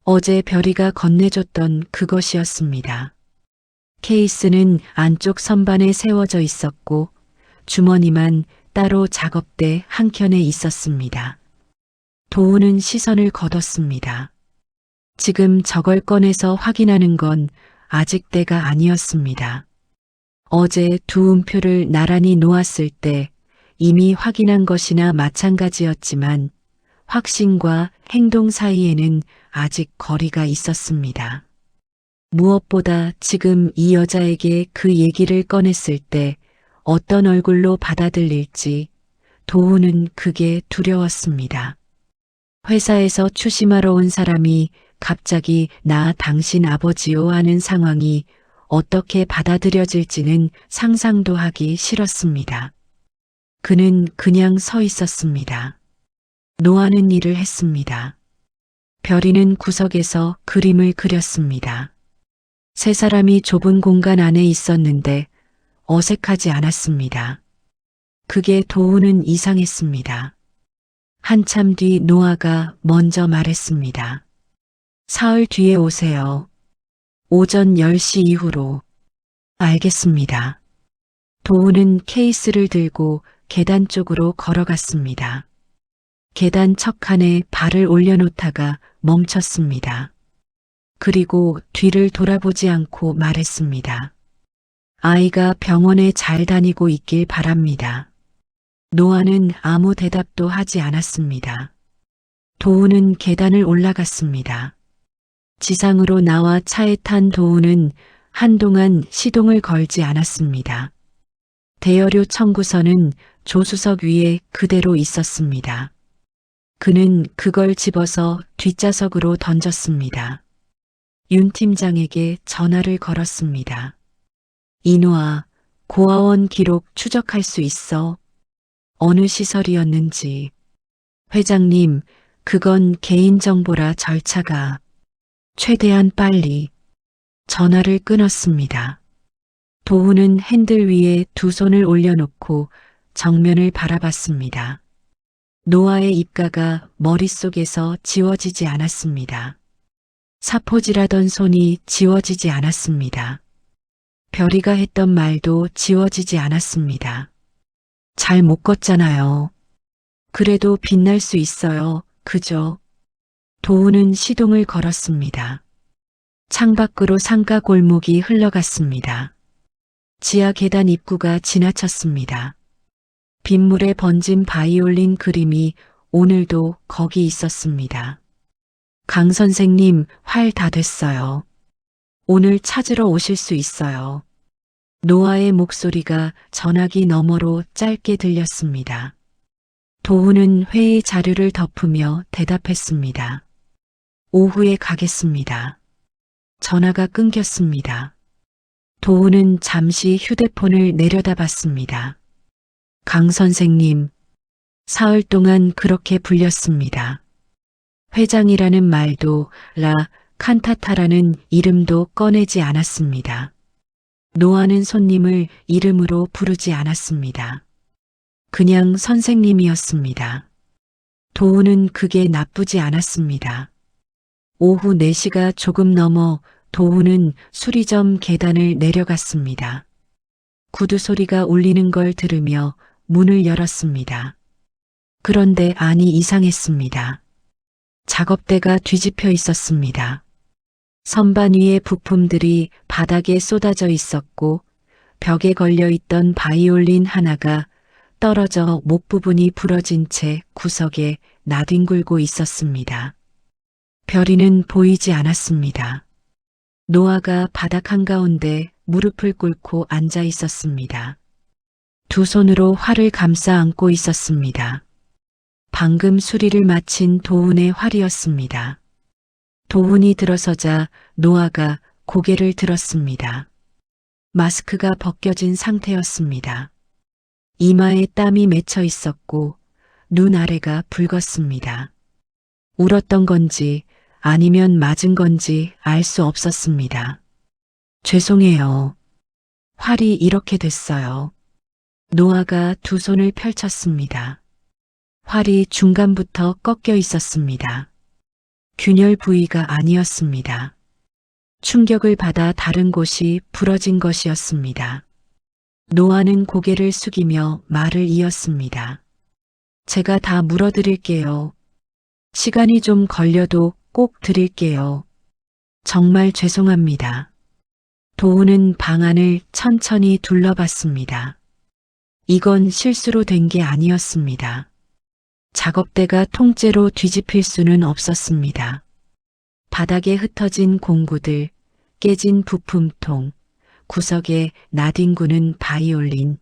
어제 별이가 건네줬던 그것이었습니다. 케이스는 안쪽 선반에 세워져 있었고 주머니만 따로 작업대 한켠에 있었습니다. 도우는 시선을 거뒀습니다. 지금 저걸 꺼내서 확인하는 건 아직 때가 아니었습니다. 어제 두 음표를 나란히 놓았을 때 이미 확인한 것이나 마찬가지였지만 확신과 행동 사이에는 아직 거리가 있었습니다. 무엇보다 지금 이 여자에게 그 얘기를 꺼냈을 때 어떤 얼굴로 받아들일지 도우는 그게 두려웠습니다. 회사에서 추심하러 온 사람이 갑자기 나 당신 아버지요 하는 상황이 어떻게 받아들여질지는 상상도 하기 싫었습니다. 그는 그냥 서 있었습니다. 노하는 일을 했습니다. 별이는 구석에서 그림을 그렸습니다. 세 사람이 좁은 공간 안에 있었는데 어색하지 않았습니다. 그게 도우는 이상했습니다. 한참 뒤 노아가 먼저 말했습니다. 사흘 뒤에 오세요. 오전 10시 이후로. 알겠습니다. 도우는 케이스를 들고 계단 쪽으로 걸어갔습니다. 계단 척칸에 발을 올려놓다가 멈췄습니다. 그리고 뒤를 돌아보지 않고 말했습니다. 아이가 병원에 잘 다니고 있길 바랍니다. 노아는 아무 대답도 하지 않았습니다. 도우는 계단을 올라갔습니다. 지상으로 나와 차에 탄 도우는 한동안 시동을 걸지 않았습니다. 대여료 청구서는 조수석 위에 그대로 있었습니다. 그는 그걸 집어서 뒷좌석으로 던졌습니다. 윤 팀장에게 전화를 걸었습니다. 이노아, 고아원 기록 추적할 수 있어? 어느 시설이었는지. 회장님, 그건 개인정보라 절차가. 최대한 빨리. 전화를 끊었습니다. 도우는 핸들 위에 두 손을 올려놓고 정면을 바라봤습니다. 노아의 입가가 머릿속에서 지워지지 않았습니다. 사포질하던 손이 지워지지 않았습니다. 별이가 했던 말도 지워지지 않았습니다. 잘 못 걷잖아요. 그래도 빛날 수 있어요. 그죠? 도우는 시동을 걸었습니다. 창밖으로 상가 골목이 흘러갔습니다. 지하 계단 입구가 지나쳤습니다. 빗물에 번진 바이올린 그림이 오늘도 거기 있었습니다. 강 선생님, 활 다 됐어요. 오늘 찾으러 오실 수 있어요. 노아의 목소리가 전화기 너머로 짧게 들렸습니다. 도우는 회의 자료를 덮으며 대답했습니다. 오후에 가겠습니다. 전화가 끊겼습니다. 도우는 잠시 휴대폰을 내려다봤습니다. 강 선생님, 사흘 동안 그렇게 불렸습니다. 회장이라는 말도 라 칸타타라는 이름도 꺼내지 않았습니다. 노아는 손님을 이름으로 부르지 않았습니다. 그냥 선생님이었습니다. 도우는 그게 나쁘지 않았습니다. 오후 4시가 조금 넘어 도우는 수리점 계단을 내려갔습니다. 구두 소리가 울리는 걸 들으며 문을 열었습니다. 그런데 안이 이상했습니다. 작업대가 뒤집혀 있었습니다. 선반 위에 부품들이 바닥에 쏟아져 있었고 벽에 걸려 있던 바이올린 하나가 떨어져 목 부분이 부러진 채 구석에 나뒹굴고 있었습니다. 별이는 보이지 않았습니다. 노아가 바닥 한가운데 무릎을 꿇고 앉아 있었습니다. 두 손으로 활을 감싸 안고 있었습니다. 방금 수리를 마친 도훈의 활이었습니다. 도훈이 들어서자 노아가 고개를 들었습니다. 마스크가 벗겨진 상태였습니다. 이마에 땀이 맺혀 있었고 눈 아래가 붉었습니다. 울었던 건지 아니면 맞은 건지 알 수 없었습니다. 죄송해요. 활이 이렇게 됐어요. 노아가 두 손을 펼쳤습니다. 활이 중간부터 꺾여 있었습니다. 균열 부위가 아니었습니다. 충격을 받아 다른 곳이 부러진 것이었습니다. 노아는 고개를 숙이며 말을 이었습니다. 제가 다 물어드릴게요. 시간이 좀 걸려도 꼭 드릴게요. 정말 죄송합니다. 도우는 방 안을 천천히 둘러봤습니다. 이건 실수로 된 게 아니었습니다. 작업대가 통째로 뒤집힐 수는 없었습니다. 바닥에 흩어진 공구들, 깨진 부품통, 구석에 나뒹구는 바이올린.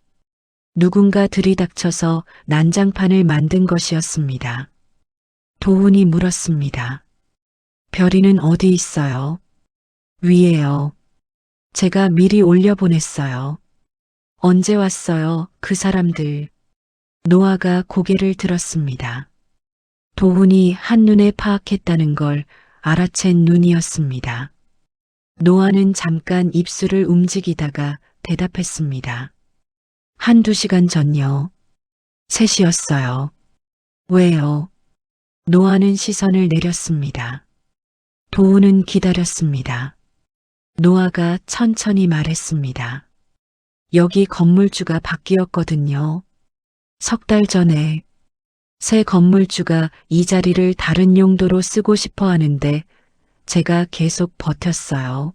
누군가 들이닥쳐서 난장판을 만든 것이었습니다. 도훈이 물었습니다. 별이는 어디 있어요? 위에요. 제가 미리 올려보냈어요. 언제 왔어요, 그 사람들? 노아가 고개를 들었습니다. 도훈이 한눈에 파악했다는 걸 알아챈 눈이었습니다. 노아는 잠깐 입술을 움직이다가 대답했습니다. 1~2시간 전요. 3시였어요. 왜요? 노아는 시선을 내렸습니다. 도훈은 기다렸습니다. 노아가 천천히 말했습니다. 여기 건물주가 바뀌었거든요. 3달 전에 새 건물주가 이 자리를 다른 용도로 쓰고 싶어 하는데 제가 계속 버텼어요.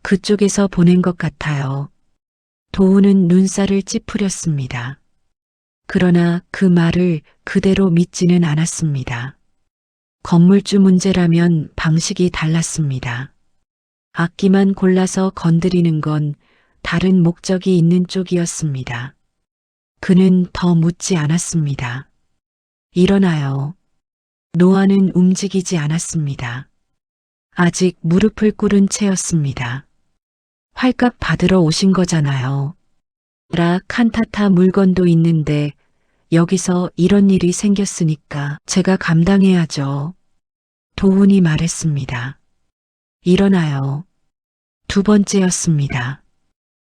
그쪽에서 보낸 것 같아요. 도훈은 눈살을 찌푸렸습니다. 그러나 그 말을 그대로 믿지는 않았습니다. 건물주 문제라면 방식이 달랐습니다. 악기만 골라서 건드리는 건 다른 목적이 있는 쪽이었습니다. 그는 더 묻지 않았습니다. 일어나요. 노아는 움직이지 않았습니다. 아직 무릎을 꿇은 채였습니다. 활값 받으러 오신 거잖아요. 라 칸타타 물건도 있는데 여기서 이런 일이 생겼으니까 제가 감당해야죠. 도훈이 말했습니다. 일어나요. 2번째였습니다.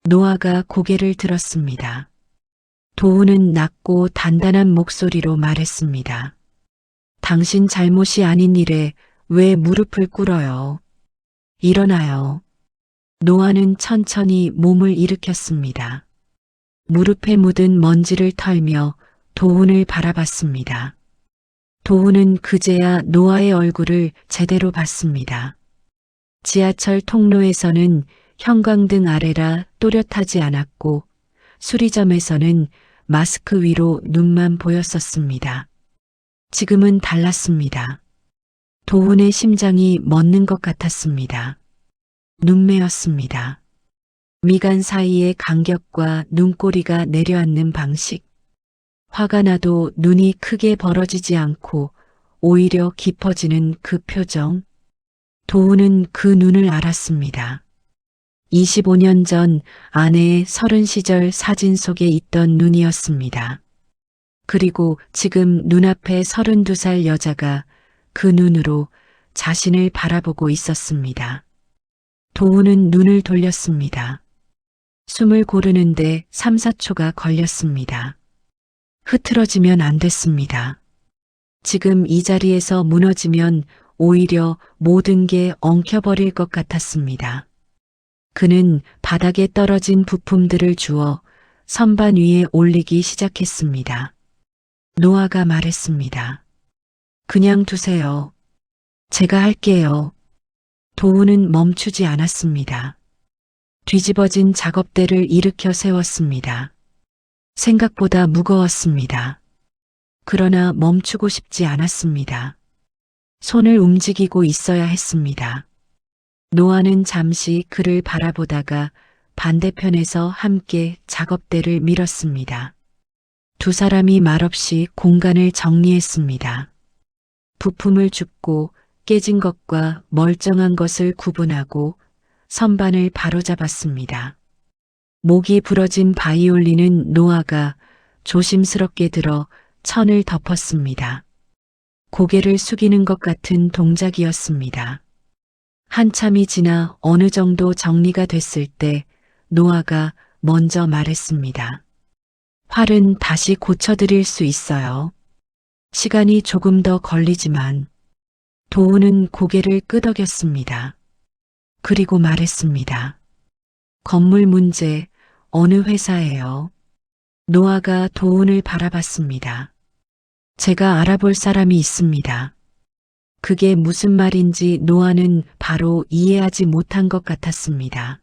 노아가 고개를 들었습니다. 도훈은 낮고 단단한 목소리로 말했습니다. 당신 잘못이 아닌 일에 왜 무릎을 꿇어요? 일어나요. 노아는 천천히 몸을 일으켰습니다. 무릎에 묻은 먼지를 털며 도훈을 바라봤습니다. 도훈은 그제야 노아의 얼굴을 제대로 봤습니다. 지하철 통로에서는 형광등 아래라 또렷하지 않았고 수리점에서는 마스크 위로 눈만 보였었습니다. 지금은 달랐습니다. 도훈의 심장이 멎는 것 같았습니다. 눈매였습니다. 미간 사이의 간격과 눈꼬리가 내려앉는 방식. 화가 나도 눈이 크게 벌어지지 않고 오히려 깊어지는 그 표정. 도훈은 그 눈을 알았습니다. 25년 전 아내의 30시절 사진 속에 있던 눈이었습니다. 그리고 지금 눈앞에 32살 여자가 그 눈으로 자신을 바라보고 있었습니다. 도훈은 눈을 돌렸습니다. 숨을 고르는데 3~4초가 걸렸습니다. 흐트러지면 안 됐습니다. 지금 이 자리에서 무너지면 오히려 모든 게 엉켜버릴 것 같았습니다. 그는 바닥에 떨어진 부품들을 주워 선반 위에 올리기 시작했습니다. 노아가 말했습니다. 그냥 두세요. 제가 할게요. 도훈은 멈추지 않았습니다. 뒤집어진 작업대를 일으켜 세웠습니다. 생각보다 무거웠습니다. 그러나 멈추고 싶지 않았습니다. 손을 움직이고 있어야 했습니다. 노아는 잠시 그를 바라보다가 반대편에서 함께 작업대를 밀었습니다. 두 사람이 말없이 공간을 정리했습니다. 부품을 줍고 깨진 것과 멀쩡한 것을 구분하고 선반을 바로잡았습니다. 목이 부러진 바이올린은 노아가 조심스럽게 들어 천을 덮었습니다. 고개를 숙이는 것 같은 동작이었습니다. 한참이 지나 어느 정도 정리가 됐을 때 노아가 먼저 말했습니다. 활은 다시 고쳐드릴 수 있어요. 시간이 조금 더 걸리지만. 도훈은 고개를 끄덕였습니다. 그리고 말했습니다. 건물 문제, 어느 회사예요? 노아가 도훈을 바라봤습니다. 제가 알아볼 사람이 있습니다. 그게 무슨 말인지 노아는 바로 이해하지 못한 것 같았습니다.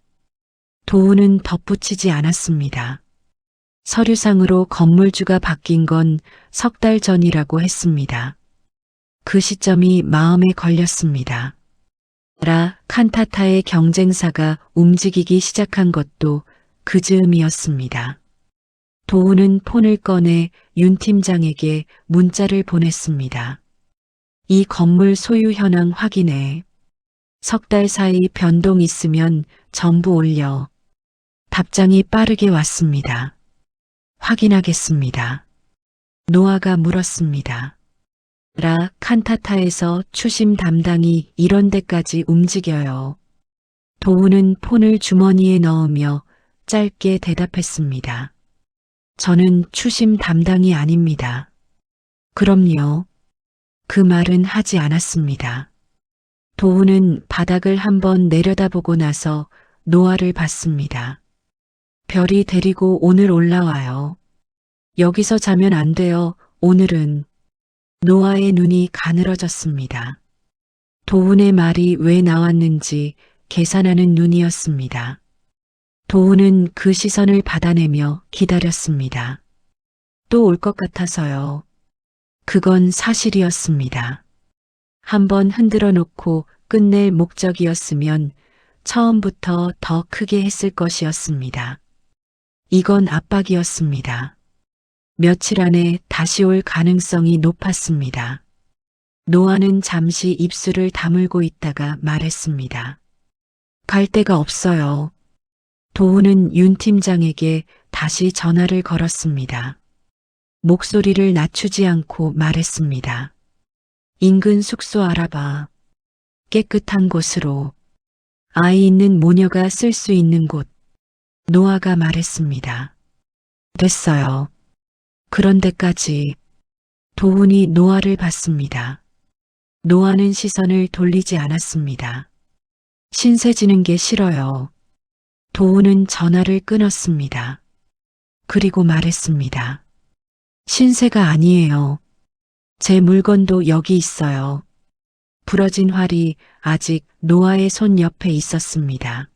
도훈은 덧붙이지 않았습니다. 서류상으로 건물주가 바뀐 건 석 달 전이라고 했습니다. 그 시점이 마음에 걸렸습니다. 라 칸타타의 경쟁사가 움직이기 시작한 것도 그 즈음이었습니다. 도훈은 폰을 꺼내 윤 팀장에게 문자를 보냈습니다. 이 건물 소유 현황 확인해. 석 달 사이 변동 있으면 전부 올려. 답장이 빠르게 왔습니다. 확인하겠습니다. 노아가 물었습니다. 라 칸타타에서 추심 담당이 이런 데까지 움직여요. 도훈은 폰을 주머니에 넣으며 짧게 대답했습니다. 저는 추심 담당이 아닙니다. 그럼요. 그 말은 하지 않았습니다. 도훈은 바닥을 한번 내려다보고 나서 노아를 봤습니다. 별이 데리고 오늘 올라와요. 여기서 자면 안 돼요. 오늘은. 노아의 눈이 가늘어졌습니다. 도훈의 말이 왜 나왔는지 계산하는 눈이었습니다. 도훈은 그 시선을 받아내며 기다렸습니다. 또 올 것 같아서요. 그건 사실이었습니다. 한번 흔들어 놓고 끝낼 목적이었으면 처음부터 더 크게 했을 것이었습니다. 이건 압박이었습니다. 며칠 안에 다시 올 가능성이 높았습니다. 노아는 잠시 입술을 다물고 있다가 말했습니다. 갈 데가 없어요. 도훈은 윤 팀장에게 다시 전화를 걸었습니다. 목소리를 낮추지 않고 말했습니다. 인근 숙소 알아봐. 깨끗한 곳으로. 아이 있는 모녀가 쓸 수 있는 곳. 노아가 말했습니다. 됐어요. 그런 데까지. 도훈이 노아를 봤습니다. 노아는 시선을 돌리지 않았습니다. 신세 지는 게 싫어요. 도훈은 전화를 끊었습니다. 그리고 말했습니다. 신세가 아니에요. 제 물건도 여기 있어요. 부러진 활이 아직 노아의 손 옆에 있었습니다.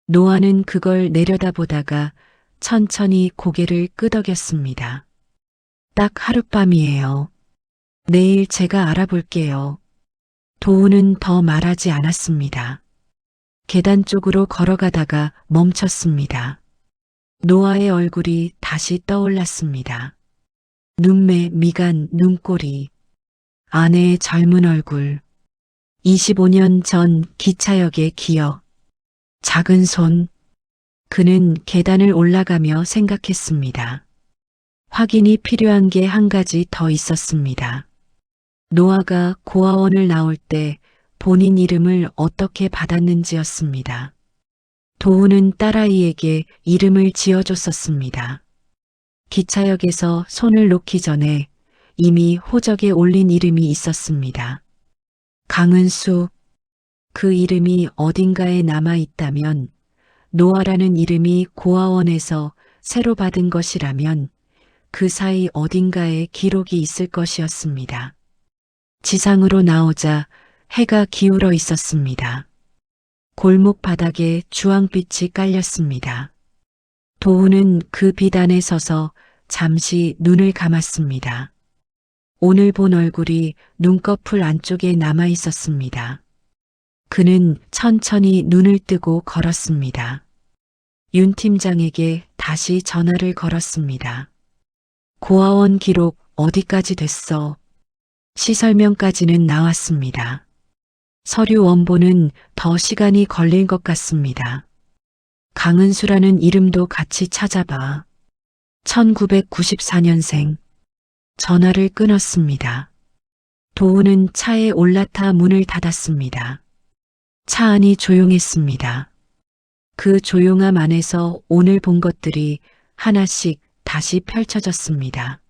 노아는 그걸 내려다보다가 천천히 고개를 끄덕였습니다. 딱 하룻밤이에요. 내일 제가 알아볼게요. 도훈은 더 말하지 않았습니다. 계단 쪽으로 걸어가다가 멈췄습니다. 노아의 얼굴이 다시 떠올랐습니다. 눈매, 미간, 눈꼬리. 아내의 젊은 얼굴. 25년 전 기차역의 기억. 작은 손. 그는 계단을 올라가며 생각했습니다. 확인이 필요한 게 한 가지 더 있었습니다. 노아가 고아원을 나올 때 본인 이름을 어떻게 받았는지였습니다. 도훈은 딸아이에게 이름을 지어줬었습니다. 기차역에서 손을 놓기 전에 이미 호적에 올린 이름이 있었습니다. 강은수. 그 이름이 어딘가에 남아 있다면, 노아라는 이름이 고아원에서 새로 받은 것이라면 그 사이 어딘가에 기록이 있을 것이었습니다. 지상으로 나오자 해가 기울어 있었습니다. 골목 바닥에 주황빛이 깔렸습니다. 도훈은 그 빛 안에 서서 잠시 눈을 감았습니다. 오늘 본 얼굴이 눈꺼풀 안쪽에 남아 있었습니다. 그는 천천히 눈을 뜨고 걸었습니다. 윤 팀장에게 다시 전화를 걸었습니다. 고아원 기록 어디까지 됐어? 시설명까지는 나왔습니다. 서류 원본은 더 시간이 걸릴 것 같습니다. 강은수라는 이름도 같이 찾아봐. 1994년생. 전화를 끊었습니다. 도훈은 차에 올라타 문을 닫았습니다. 차 안이 조용했습니다. 그 조용함 안에서 오늘 본 것들이 하나씩 다시 펼쳐졌습니다.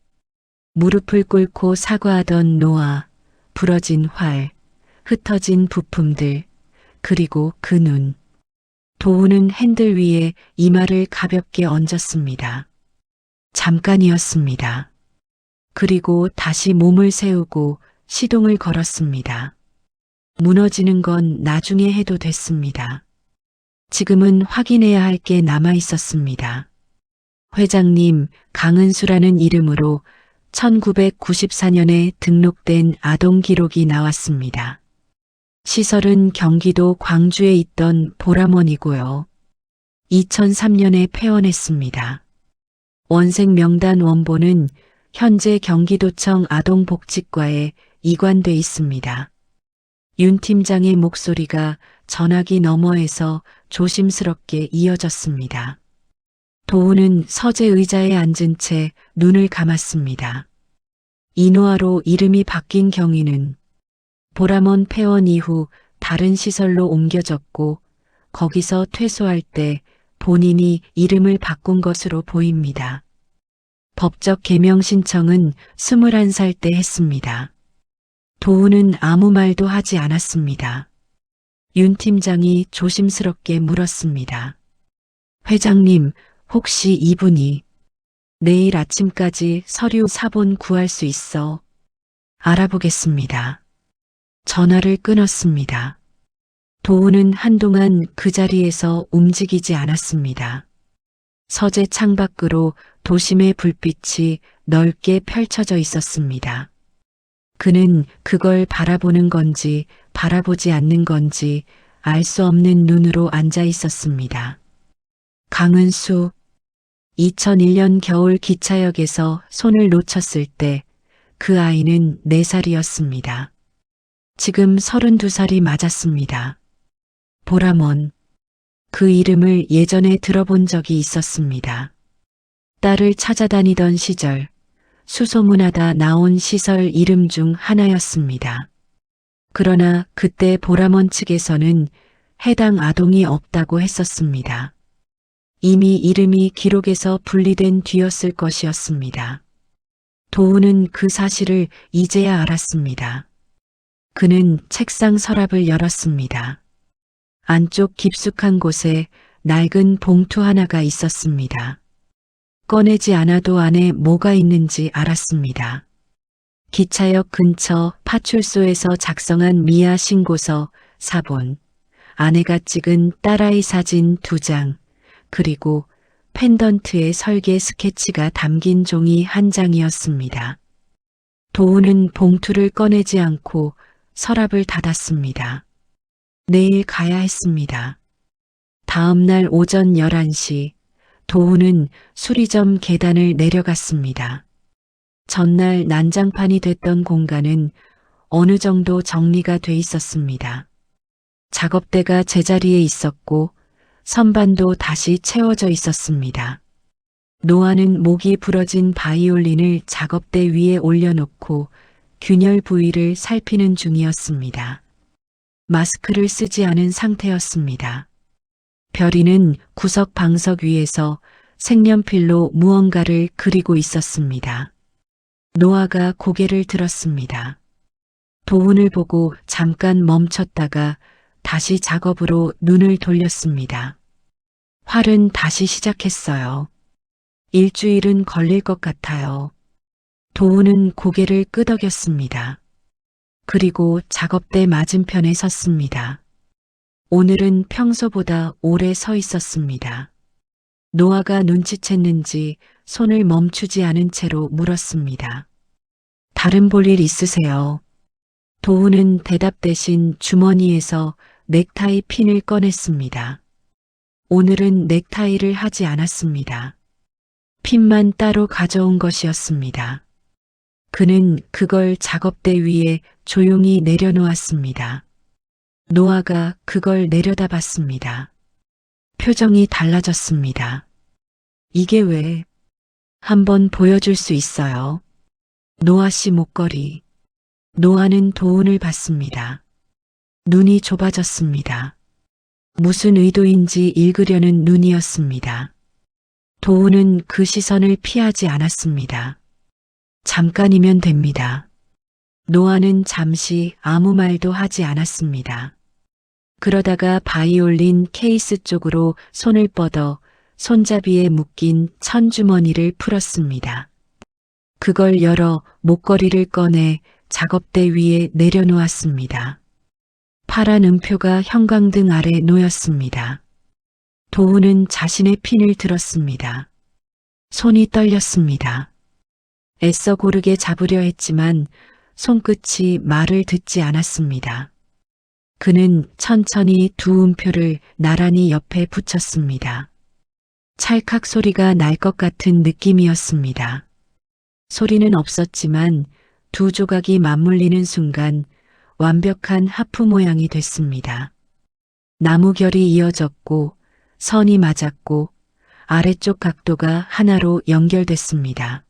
무릎을 꿇고 사과하던 노아, 부러진 활, 흩어진 부품들, 그리고 그 눈. 도우는 핸들 위에 이마를 가볍게 얹었습니다. 잠깐이었습니다. 그리고 다시 몸을 세우고 시동을 걸었습니다. 무너지는 건 나중에 해도 됐습니다. 지금은 확인해야 할 게 남아 있었습니다. 회장님 강은수라는 이름으로 1994년에 등록된 아동 기록이 나왔습니다. 시설은 경기도 광주에 있던 보람원이고요. 2003년에 폐원했습니다. 원생 명단 원본은 현재 경기도청 아동복지과에 이관돼 있습니다. 윤 팀장의 목소리가 전화기 너머에서 조심스럽게 이어졌습니다. 도우는 서재 의자에 앉은 채 눈을 감았습니다. 인호아로 이름이 바뀐 경위는 보람원 폐원 이후 다른 시설로 옮겨졌고 거기서 퇴소할 때 본인이 이름을 바꾼 것으로 보입니다. 법적 개명 신청은 21살 때 했습니다. 도우는 아무 말도 하지 않았습니다. 윤 팀장이 조심스럽게 물었습니다. 회장님, 혹시 이분이 내일 아침까지 서류 사본 구할 수 있어? 알아보겠습니다. 전화를 끊었습니다. 도우는 한동안 그 자리에서 움직이지 않았습니다. 서재 창밖으로 도심의 불빛이 넓게 펼쳐져 있었습니다. 그는 그걸 바라보는 건지 바라보지 않는 건지 알 수 없는 눈으로 앉아 있었습니다. 강은수, 2001년 겨울 기차역에서 손을 놓쳤을 때 그 아이는 4살이었습니다. 지금 32살이 맞았습니다. 보람원. 그 이름을 예전에 들어본 적이 있었습니다. 딸을 찾아다니던 시절 수소문하다 나온 시설 이름 중 하나였습니다. 그러나 그때 보람원 측에서는 해당 아동이 없다고 했었습니다. 이미 이름이 기록에서 분리된 뒤였을 것이었습니다. 도우는 그 사실을 이제야 알았습니다. 그는 책상 서랍을 열었습니다. 안쪽 깊숙한 곳에 낡은 봉투 하나가 있었습니다. 꺼내지 않아도 안에 뭐가 있는지 알았습니다. 기차역 근처 파출소에서 작성한 미아 신고서 4본, 아내가 찍은 딸아이 사진 2장, 그리고 펜던트의 설계 스케치가 담긴 종이 1장이었습니다. 도우는 봉투를 꺼내지 않고 서랍을 닫았습니다. 내일 가야 했습니다. 다음 날 오전 11시, 도우는 수리점 계단을 내려갔습니다. 전날 난장판이 됐던 공간은 어느 정도 정리가 돼 있었습니다. 작업대가 제자리에 있었고 선반도 다시 채워져 있었습니다. 노아는 목이 부러진 바이올린을 작업대 위에 올려놓고 균열 부위를 살피는 중이었습니다. 마스크를 쓰지 않은 상태였습니다. 별이는 구석 방석 위에서 색연필로 무언가를 그리고 있었습니다. 노아가 고개를 들었습니다. 도훈을 보고 잠깐 멈췄다가 다시 작업으로 눈을 돌렸습니다. 활은 다시 시작했어요. 일주일은 걸릴 것 같아요. 도훈은 고개를 끄덕였습니다. 그리고 작업대 맞은편에 섰습니다. 오늘은 평소보다 오래 서 있었습니다. 노아가 눈치챘는지 손을 멈추지 않은 채로 물었습니다. 다른 볼 일 있으세요? 도훈은 대답 대신 주머니에서 넥타이 핀을 꺼냈습니다. 오늘은 넥타이를 하지 않았습니다. 핀만 따로 가져온 것이었습니다. 그는 그걸 작업대 위에 조용히 내려놓았습니다. 노아가 그걸 내려다봤습니다. 표정이 달라졌습니다. 이게 왜? 한번 보여줄 수 있어요? 노아 씨 목걸이. 노아는 도훈을 봤습니다. 눈이 좁아졌습니다. 무슨 의도인지 읽으려는 눈이었습니다. 도훈은 그 시선을 피하지 않았습니다. 잠깐이면 됩니다. 노아는 잠시 아무 말도 하지 않았습니다. 그러다가 바이올린 케이스 쪽으로 손을 뻗어 손잡이에 묶인 천주머니를 풀었습니다. 그걸 열어 목걸이를 꺼내 작업대 위에 내려놓았습니다. 파란 음표가 형광등 아래 놓였습니다. 도훈은 자신의 핀을 들었습니다. 손이 떨렸습니다. 애써 고르게 잡으려 했지만 손끝이 말을 듣지 않았습니다. 그는 천천히 두 음표를 나란히 옆에 붙였습니다. 찰칵 소리가 날 것 같은 느낌이었습니다. 소리는 없었지만 두 조각이 맞물리는 순간 완벽한 하프 모양이 됐습니다. 나무결이 이어졌고 선이 맞았고 아래쪽 각도가 하나로 연결됐습니다.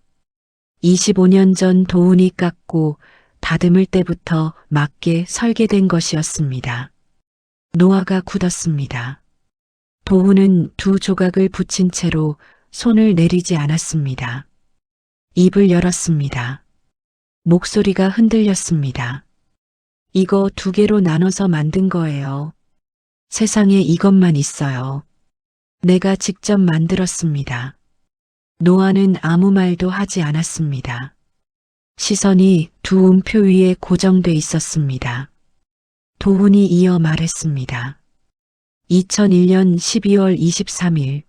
25년 전 도훈이 깎고 다듬을 때부터 맞게 설계된 것이었습니다. 노화가 굳었습니다. 도훈은 두 조각을 붙인 채로 손을 내리지 않았습니다. 입을 열었습니다. 목소리가 흔들렸습니다. 이거 두 개로 나눠서 만든 거예요. 세상에 이것만 있어요. 내가 직접 만들었습니다. 노아는 아무 말도 하지 않았습니다. 시선이 두 음표 위에 고정돼 있었습니다. 도훈이 이어 말했습니다. 2001년 12월 23일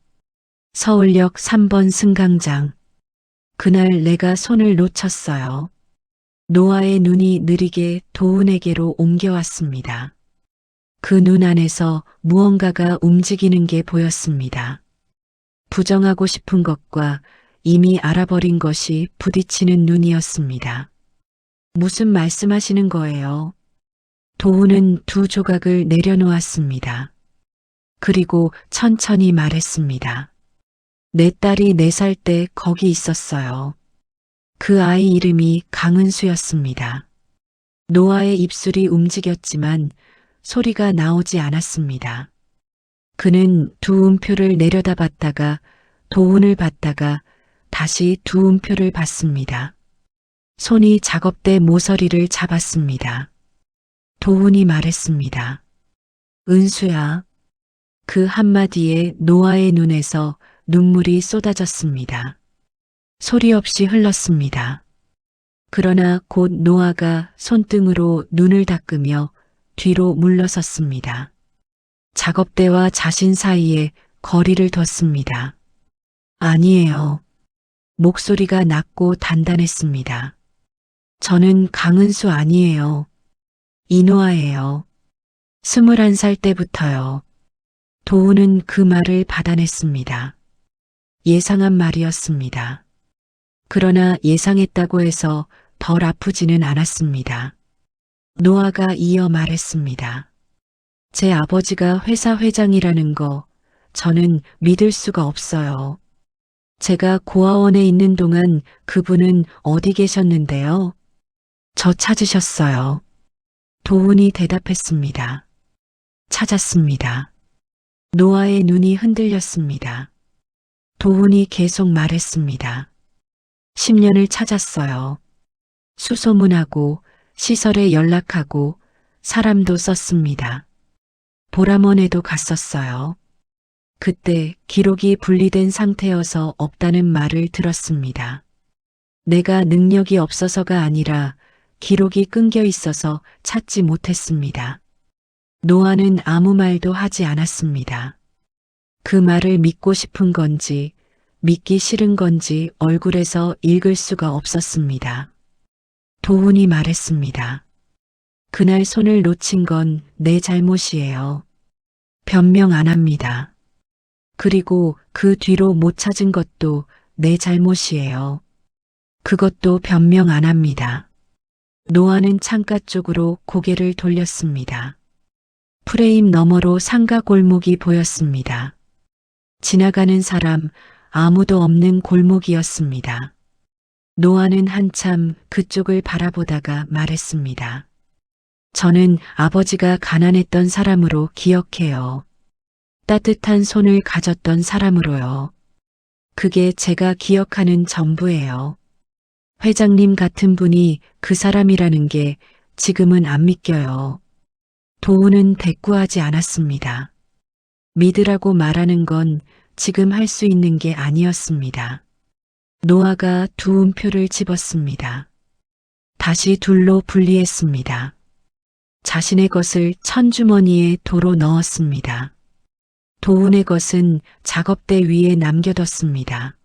서울역 3번 승강장. 그날 내가 손을 놓쳤어요. 노아의 눈이 느리게 도훈에게로 옮겨왔습니다. 그 눈 안에서 무언가가 움직이는 게 보였습니다. 부정하고 싶은 것과 이미 알아버린 것이 부딪히는 눈이었습니다. 무슨 말씀하시는 거예요? 도훈은 두 조각을 내려놓았습니다. 그리고 천천히 말했습니다. 내 딸이 4살 때 거기 있었어요. 그 아이 이름이 강은수였습니다. 노아의 입술이 움직였지만 소리가 나오지 않았습니다. 그는 두 음표를 내려다봤다가 도훈을 봤다가 다시 두 음표를 봤습니다. 손이 작업대 모서리를 잡았습니다. 도훈이 말했습니다. 은수야. 그 한마디에 노아의 눈에서 눈물이 쏟아졌습니다. 소리 없이 흘렀습니다. 그러나 곧 노아가 손등으로 눈을 닦으며 뒤로 물러섰습니다. 작업대와 자신 사이에 거리를 뒀습니다. 아니에요. 목소리가 낮고 단단했습니다. 저는 강은수 아니에요. 이노아예요. 21살 때부터요. 도훈은 그 말을 받아냈습니다. 예상한 말이었습니다. 그러나 예상했다고 해서 덜 아프지는 않았습니다. 노아가 이어 말했습니다. 제 아버지가 회사 회장이라는 거 저는 믿을 수가 없어요. 제가 고아원에 있는 동안 그분은 어디 계셨는데요? 저 찾으셨어요. 도훈이 대답했습니다. 찾았습니다. 노아의 눈이 흔들렸습니다. 도훈이 계속 말했습니다. 10년을 찾았어요. 수소문하고 시설에 연락하고 사람도 썼습니다. 보라먼에도 갔었어요. 그때 기록이 분리된 상태여서 없다는 말을 들었습니다. 내가 능력이 없어서가 아니라 기록이 끊겨 있어서 찾지 못했습니다. 노아는 아무 말도 하지 않았습니다. 그 말을 믿고 싶은 건지 믿기 싫은 건지 얼굴에서 읽을 수가 없었습니다. 도훈이 말했습니다. 그날 손을 놓친 건 내 잘못이에요. 변명 안 합니다. 그리고 그 뒤로 못 찾은 것도 내 잘못이에요. 그것도 변명 안 합니다. 노아는 창가 쪽으로 고개를 돌렸습니다. 프레임 너머로 상가 골목이 보였습니다. 지나가는 사람 아무도 없는 골목이었습니다. 노아는 한참 그쪽을 바라보다가 말했습니다. 저는 아버지가 가난했던 사람으로 기억해요. 따뜻한 손을 가졌던 사람으로요. 그게 제가 기억하는 전부예요. 회장님 같은 분이 그 사람이라는 게 지금은 안 믿겨요. 도우는 대꾸하지 않았습니다. 믿으라고 말하는 건 지금 할 수 있는 게 아니었습니다. 노아가 두 음표를 집었습니다. 다시 둘로 분리했습니다. 자신의 것을 천주머니에 도로 넣었습니다. 도운의 것은 작업대 위에 남겨뒀습니다.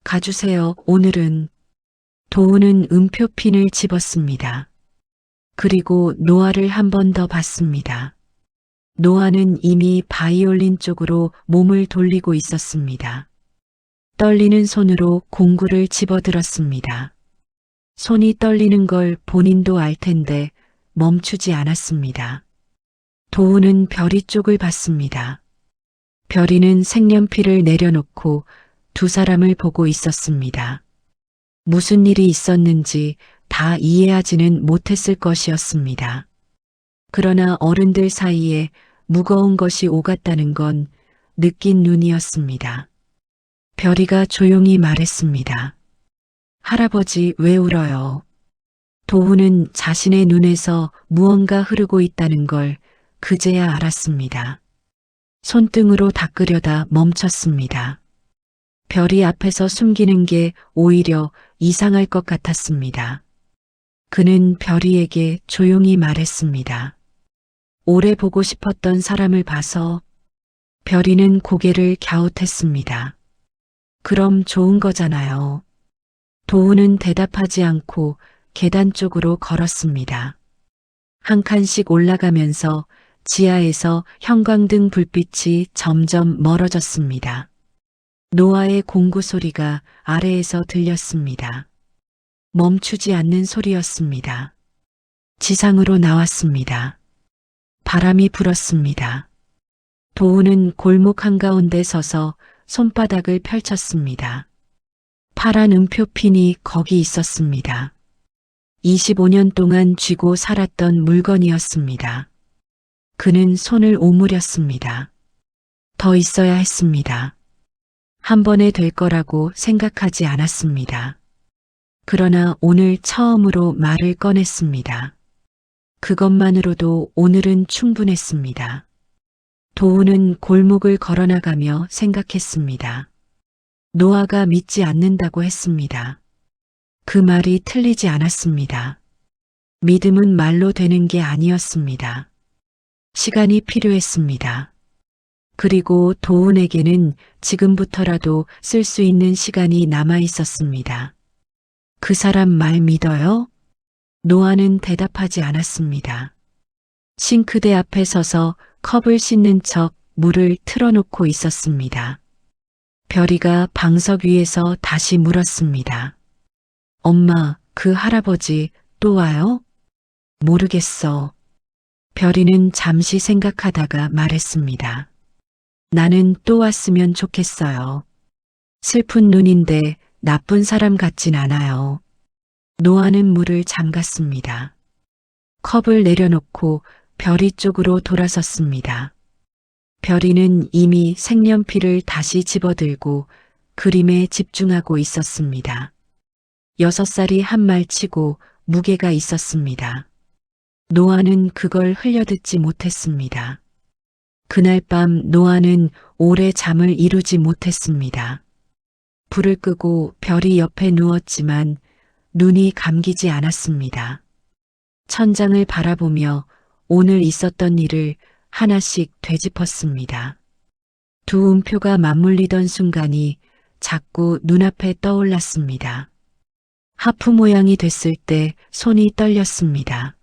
가주세요, 오늘은. 도운은 음표핀을 집었습니다. 그리고 노아를 한 번 더 봤습니다. 노아는 이미 바이올린 쪽으로 몸을 돌리고 있었습니다. 떨리는 손으로 공구를 집어들었습니다. 손이 떨리는 걸 본인도 알 텐데 멈추지 않았습니다. 도우는 별이 쪽을 봤습니다. 별이는 색연필을 내려놓고 두 사람을 보고 있었습니다. 무슨 일이 있었는지 다 이해하지는 못했을 것이었습니다. 그러나 어른들 사이에 무거운 것이 오갔다는 건 느낀 눈이었습니다. 별이가 조용히 말했습니다. 할아버지, 왜 울어요? 도우는 자신의 눈에서 무언가 흐르고 있다는 걸 그제야 알았습니다. 손등으로 닦으려다 멈췄습니다. 별이 앞에서 숨기는 게 오히려 이상할 것 같았습니다. 그는 별이에게 조용히 말했습니다. 오래 보고 싶었던 사람을 봐서. 별이는 고개를 갸웃했습니다. 그럼 좋은 거잖아요. 도우는 대답하지 않고 계단 쪽으로 걸었습니다. 한 칸씩 올라가면서 지하에서 형광등 불빛이 점점 멀어졌습니다. 노아의 공구 소리가 아래에서 들렸습니다. 멈추지 않는 소리였습니다. 지상으로 나왔습니다. 바람이 불었습니다. 도우는 골목 한가운데 서서 손바닥을 펼쳤습니다. 파란 음표핀이 거기 있었습니다. 25년 동안 쥐고 살았던 물건이었습니다. 그는 손을 오므렸습니다. 더 있어야 했습니다. 한 번에 될 거라고 생각하지 않았습니다. 그러나 오늘 처음으로 말을 꺼냈습니다. 그것만으로도 오늘은 충분했습니다. 도우는 골목을 걸어나가며 생각했습니다. 노아가 믿지 않는다고 했습니다. 그 말이 틀리지 않았습니다. 믿음은 말로 되는 게 아니었습니다. 시간이 필요했습니다. 그리고 도운에게는 지금부터라도 쓸 수 있는 시간이 남아 있었습니다. 그 사람 말 믿어요? 노아는 대답하지 않았습니다. 싱크대 앞에 서서 컵을 씻는 척 물을 틀어놓고 있었습니다. 별이가 방석 위에서 다시 물었습니다. 엄마, 그 할아버지 또 와요? 모르겠어. 별이는 잠시 생각하다가 말했습니다. 나는 또 왔으면 좋겠어요. 슬픈 눈인데 나쁜 사람 같진 않아요. 노아는 물을 잠갔습니다. 컵을 내려놓고 별이 쪽으로 돌아섰습니다. 별이는 이미 색연필을 다시 집어들고 그림에 집중하고 있었습니다. 6살이 한 말 치고 무게가 있었습니다. 노아는 그걸 흘려듣지 못했습니다. 그날 밤 노아는 오래 잠을 이루지 못했습니다. 불을 끄고 별이 옆에 누웠지만 눈이 감기지 않았습니다. 천장을 바라보며 오늘 있었던 일을 하나씩 되짚었습니다. 두 음표가 맞물리던 순간이 자꾸 눈앞에 떠올랐습니다. 하프 모양이 됐을 때 손이 떨렸습니다.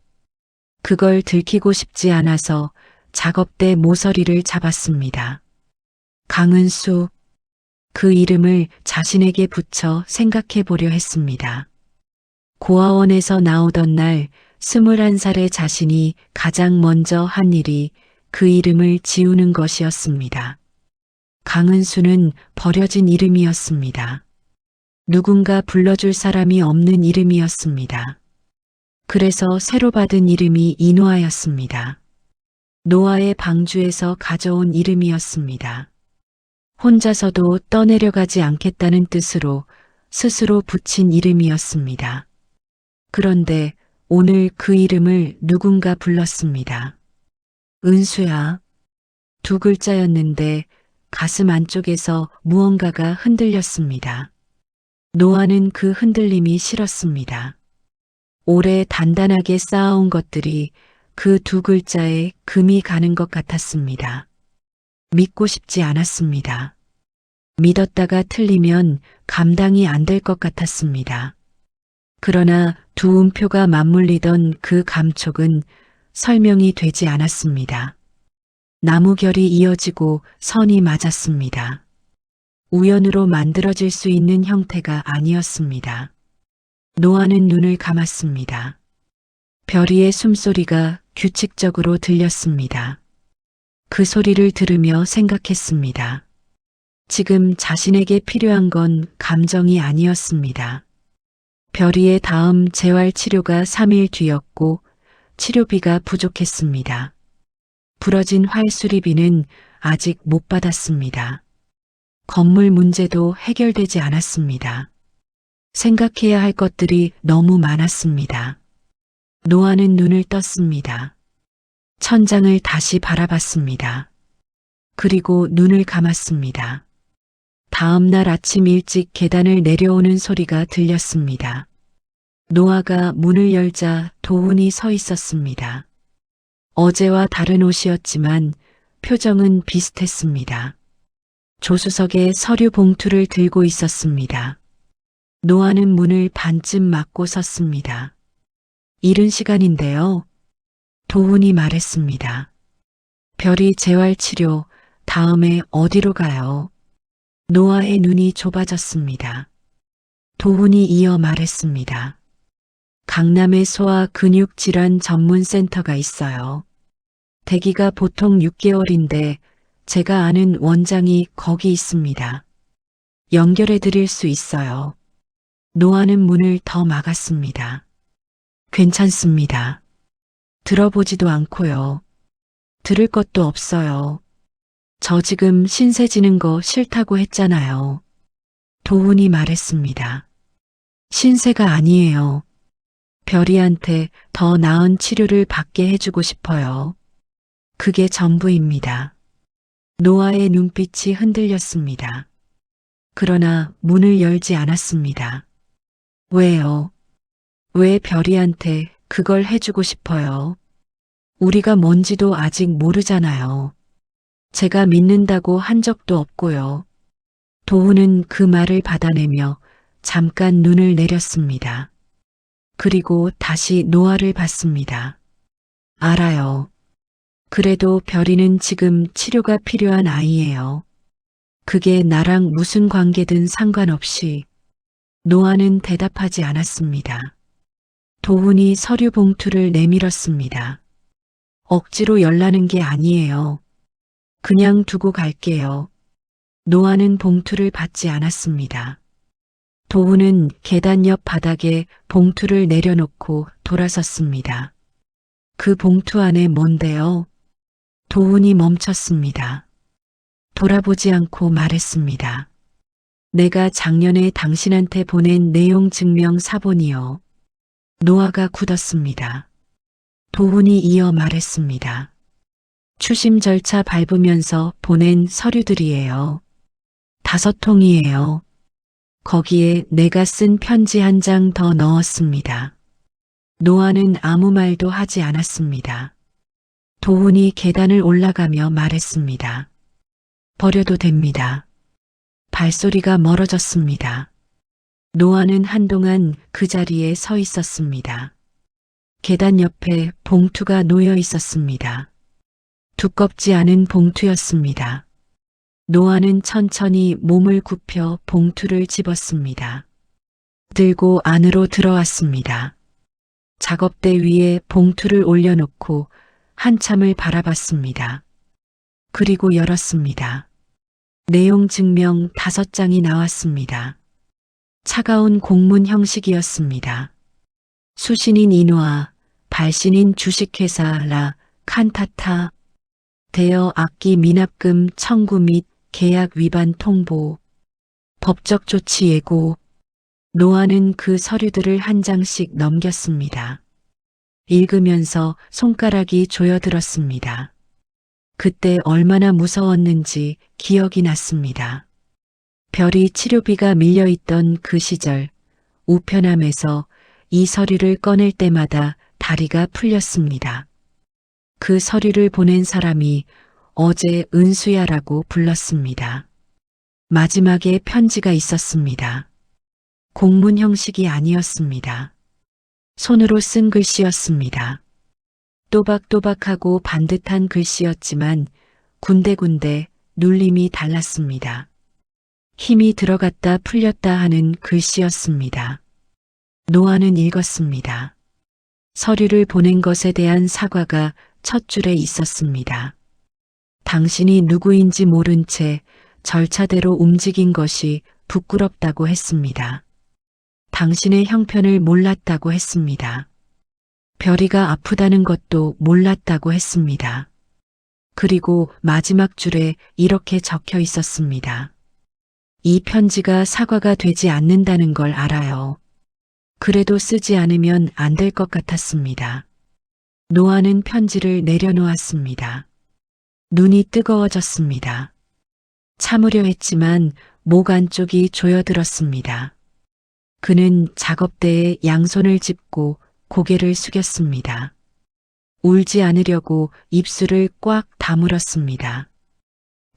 그걸 들키고 싶지 않아서 작업대 모서리를 잡았습니다. 강은수, 그 이름을 자신에게 붙여 생각해 보려 했습니다. 고아원에서 나오던 날 21살의 자신이 가장 먼저 한 일이 그 이름을 지우는 것이었습니다. 강은수는 버려진 이름이었습니다. 누군가 불러줄 사람이 없는 이름이었습니다. 그래서 새로 받은 이름이 이노아였습니다. 노아의 방주에서 가져온 이름이었습니다. 혼자서도 떠내려가지 않겠다는 뜻으로 스스로 붙인 이름이었습니다. 그런데 오늘 그 이름을 누군가 불렀습니다. 은수야. 두 글자였는데 가슴 안쪽에서 무언가가 흔들렸습니다. 노아는 그 흔들림이 싫었습니다. 오래 단단하게 쌓아온 것들이 그 두 글자에 금이 가는 것 같았습니다. 믿고 싶지 않았습니다. 믿었다가 틀리면 감당이 안 될 것 같았습니다. 그러나 두 음표가 맞물리던 그 감촉은 설명이 되지 않았습니다. 나무결이 이어지고 선이 맞았습니다. 우연으로 만들어질 수 있는 형태가 아니었습니다. 노아는 눈을 감았습니다. 별이의 숨소리가 규칙적으로 들렸습니다. 그 소리를 들으며 생각했습니다. 지금 자신에게 필요한 건 감정이 아니었습니다. 별이의 다음 재활 치료가 3일 뒤였고 치료비가 부족했습니다. 부러진 활 수리비는 아직 못 받았습니다. 건물 문제도 해결되지 않았습니다. 생각해야 할 것들이 너무 많았습니다. 노아는 눈을 떴습니다. 천장을 다시 바라봤습니다. 그리고 눈을 감았습니다. 다음 날 아침 일찍 계단을 내려오는 소리가 들렸습니다. 노아가 문을 열자 도훈이 서 있었습니다. 어제와 다른 옷이었지만 표정은 비슷했습니다. 조수석에 서류 봉투를 들고 있었습니다. 노아는 문을 반쯤 막고 섰습니다. 이른 시간인데요. 도훈이 말했습니다. 별이 재활치료 다음에 어디로 가요? 노아의 눈이 좁아졌습니다. 도훈이 이어 말했습니다. 강남에 소아 근육 질환 전문 센터가 있어요. 대기가 보통 6개월인데 제가 아는 원장이 거기 있습니다. 연결해 드릴 수 있어요. 노아는 문을 더 막았습니다. 괜찮습니다. 들어보지도 않고요. 들을 것도 없어요. 저 지금 신세 지는 거 싫다고 했잖아요. 도훈이 말했습니다. 신세가 아니에요. 별이한테 더 나은 치료를 받게 해주고 싶어요. 그게 전부입니다. 노아의 눈빛이 흔들렸습니다. 그러나 문을 열지 않았습니다. 왜요? 왜 별이한테 그걸 해주고 싶어요? 우리가 뭔지도 아직 모르잖아요. 제가 믿는다고 한 적도 없고요. 도훈은 그 말을 받아내며 잠깐 눈을 내렸습니다. 그리고 다시 노아를 봤습니다. 알아요. 그래도 별이는 지금 치료가 필요한 아이예요. 그게 나랑 무슨 관계든 상관없이. 노아는 대답하지 않았습니다. 도훈이 서류 봉투를 내밀었습니다. 억지로 열라는 게 아니에요. 그냥 두고 갈게요. 노아는 봉투를 받지 않았습니다. 도훈은 계단 옆 바닥에 봉투를 내려놓고 돌아섰습니다. 그 봉투 안에 뭔데요? 도훈이 멈췄습니다. 돌아보지 않고 말했습니다. 내가 작년에 당신한테 보낸 내용 증명 사본이요. 노아가 굳었습니다. 도훈이 이어 말했습니다. 추심 절차 밟으면서 보낸 서류들이에요. 5통이에요. 거기에 내가 쓴 편지 한 장 더 넣었습니다. 노아는 아무 말도 하지 않았습니다. 도훈이 계단을 올라가며 말했습니다. 버려도 됩니다. 발소리가 멀어졌습니다. 노아는 한동안 그 자리에 서 있었습니다. 계단 옆에 봉투가 놓여 있었습니다. 두껍지 않은 봉투였습니다. 노아는 천천히 몸을 굽혀 봉투를 집었습니다. 들고 안으로 들어왔습니다. 작업대 위에 봉투를 올려놓고 한참을 바라봤습니다. 그리고 열었습니다. 내용 증명 5장이 나왔습니다. 차가운 공문 형식이었습니다. 수신인 인화, 발신인 주식회사 라 칸타타, 대여 악기 미납금 청구 및 계약 위반 통보, 법적 조치 예고. 노아는 그 서류들을 한 장씩 넘겼습니다. 읽으면서 손가락이 조여들었습니다. 그때 얼마나 무서웠는지 기억이 났습니다. 별이 치료비가 밀려있던 그 시절 우편함에서 이 서류를 꺼낼 때마다 다리가 풀렸습니다. 그 서류를 보낸 사람이 어제 은수야라고 불렀습니다. 마지막에 편지가 있었습니다. 공문 형식이 아니었습니다. 손으로 쓴 글씨였습니다. 또박또박하고 반듯한 글씨였지만 군데군데 눌림이 달랐습니다. 힘이 들어갔다 풀렸다 하는 글씨였습니다. 노아는 읽었습니다. 서류를 보낸 것에 대한 사과가 첫 줄에 있었습니다. 당신이 누구인지 모른 채 절차대로 움직인 것이 부끄럽다고 했습니다. 당신의 형편을 몰랐다고 했습니다. 별이가 아프다는 것도 몰랐다고 했습니다. 그리고 마지막 줄에 이렇게 적혀 있었습니다. 이 편지가 사과가 되지 않는다는 걸 알아요. 그래도 쓰지 않으면 안 될 것 같았습니다. 노아는 편지를 내려놓았습니다. 눈이 뜨거워졌습니다. 참으려 했지만 목 안쪽이 조여들었습니다. 그는 작업대에 양손을 짚고 고개를 숙였습니다. 울지 않으려고 입술을 꽉 다물었습니다.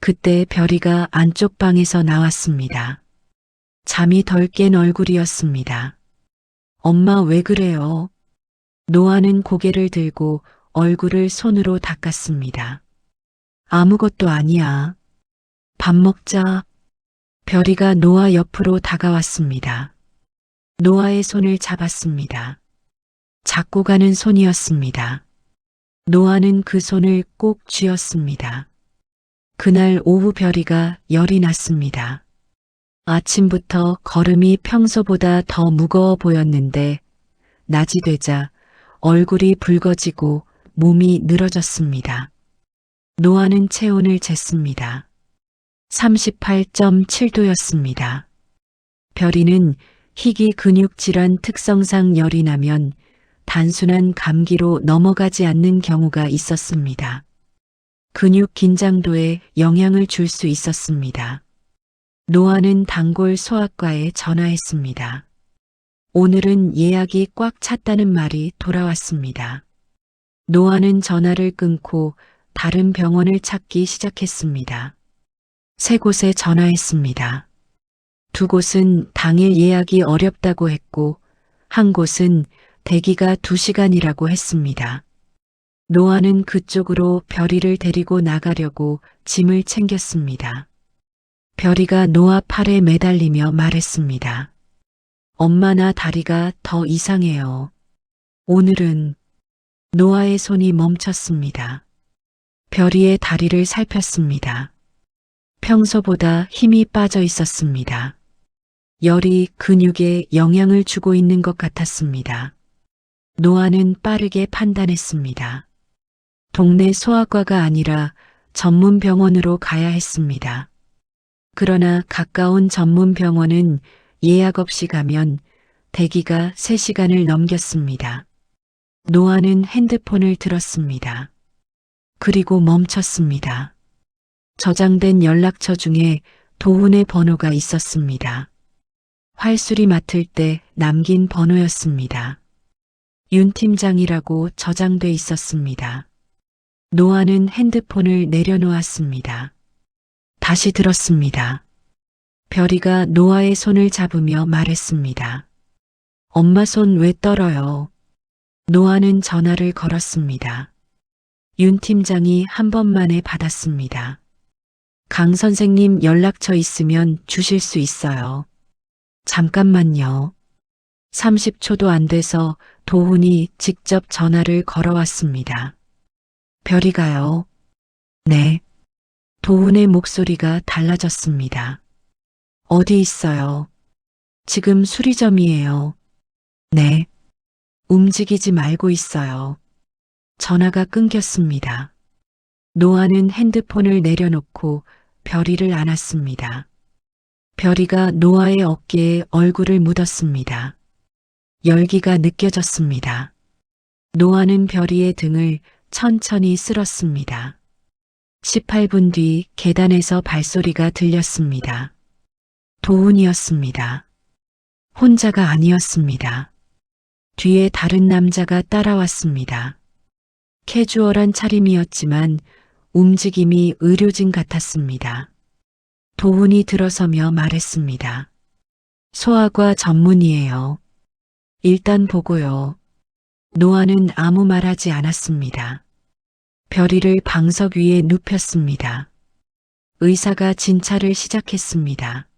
그때 별이가 안쪽 방에서 나왔습니다. 잠이 덜 깬 얼굴이었습니다. 엄마 왜 그래요? 노아는 고개를 들고 얼굴을 손으로 닦았습니다. 아무것도 아니야. 밥 먹자. 별이가 노아 옆으로 다가왔습니다. 노아의 손을 잡았습니다. 잡고 가는 손이었습니다. 노아는 그 손을 꼭 쥐었습니다. 그날 오후 별이가 열이 났습니다. 아침부터 걸음이 평소보다 더 무거워 보였는데 낮이 되자 얼굴이 붉어지고 몸이 늘어졌습니다. 노아는 체온을 쟀습니다. 38.7도였습니다. 별이는 희귀 근육 질환 특성상 열이 나면 단순한 감기로 넘어가지 않는 경우가 있었습니다. 근육 긴장도에 영향을 줄 수 있었습니다. 노아는 단골 소아과에 전화했습니다. 오늘은 예약이 꽉 찼다는 말이 돌아왔습니다. 노아는 전화를 끊고 다른 병원을 찾기 시작했습니다. 세 곳에 전화했습니다. 두 곳은 당일 예약이 어렵다고 했고 한 곳은 대기가 2시간이라고 했습니다. 노아는 그쪽으로 별이를 데리고 나가려고 짐을 챙겼습니다. 별이가 노아 팔에 매달리며 말했습니다. 엄마 나 다리가 더 이상해요. 오늘은 노아의 손이 멈췄습니다. 별이의 다리를 살폈습니다. 평소보다 힘이 빠져 있었습니다. 열이 근육에 영향을 주고 있는 것 같았습니다. 노아는 빠르게 판단했습니다. 동네 소아과가 아니라 전문 병원으로 가야 했습니다. 그러나 가까운 전문 병원은 예약 없이 가면 대기가 3시간을 넘겼습니다. 노아는 핸드폰을 들었습니다. 그리고 멈췄습니다. 저장된 연락처 중에 도훈의 번호가 있었습니다. 활수리 맡을 때 남긴 번호였습니다. 윤 팀장이라고 저장돼 있었습니다. 노아는 핸드폰을 내려놓았습니다. 다시 들었습니다. 별이가 노아의 손을 잡으며 말했습니다. 엄마 손 왜 떨어요? 노아는 전화를 걸었습니다. 윤 팀장이 한 번만에 받았습니다. 강 선생님 연락처 있으면 주실 수 있어요. 잠깐만요. 30초도 안 돼서 도훈이 직접 전화를 걸어왔습니다. 별이가요? 네. 도훈의 목소리가 달라졌습니다. 어디 있어요? 지금 수리점이에요. 네. 움직이지 말고 있어요. 전화가 끊겼습니다. 노아는 핸드폰을 내려놓고 별이를 안았습니다. 별이가 노아의 어깨에 얼굴을 묻었습니다. 열기가 느껴졌습니다. 노아는 별이의 등을 천천히 쓸었습니다. 18분 뒤 계단에서 발소리가 들렸습니다. 도훈이었습니다. 혼자가 아니었습니다. 뒤에 다른 남자가 따라왔습니다. 캐주얼한 차림이었지만 움직임이 의료진 같았습니다. 도훈이 들어서며 말했습니다. 소아과 전문이에요. 일단 보고요. 노아는 아무 말하지 않았습니다. 별이를 방석 위에 눕혔습니다. 의사가 진찰을 시작했습니다.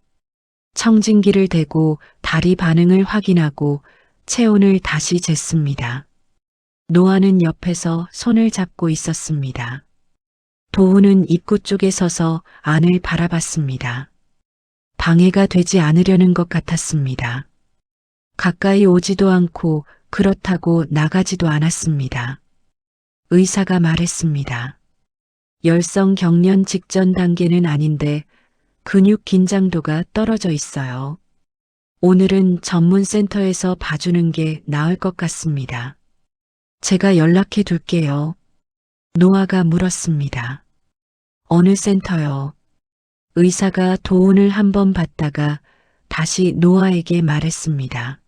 청진기를 대고 다리 반응을 확인하고 체온을 다시 쟀습니다. 노아는 옆에서 손을 잡고 있었습니다. 도훈은 입구 쪽에 서서 안을 바라봤습니다. 방해가 되지 않으려는 것 같았습니다. 가까이 오지도 않고 그렇다고 나가지도 않았습니다. 의사가 말했습니다. 열성 경련 직전 단계는 아닌데 근육 긴장도가 떨어져 있어요. 오늘은 전문센터에서 봐주는 게 나을 것 같습니다. 제가 연락해 둘게요. 노아가 물었습니다. 어느 센터요? 의사가 도훈을 한번 봤다가 다시 노아에게 말했습니다.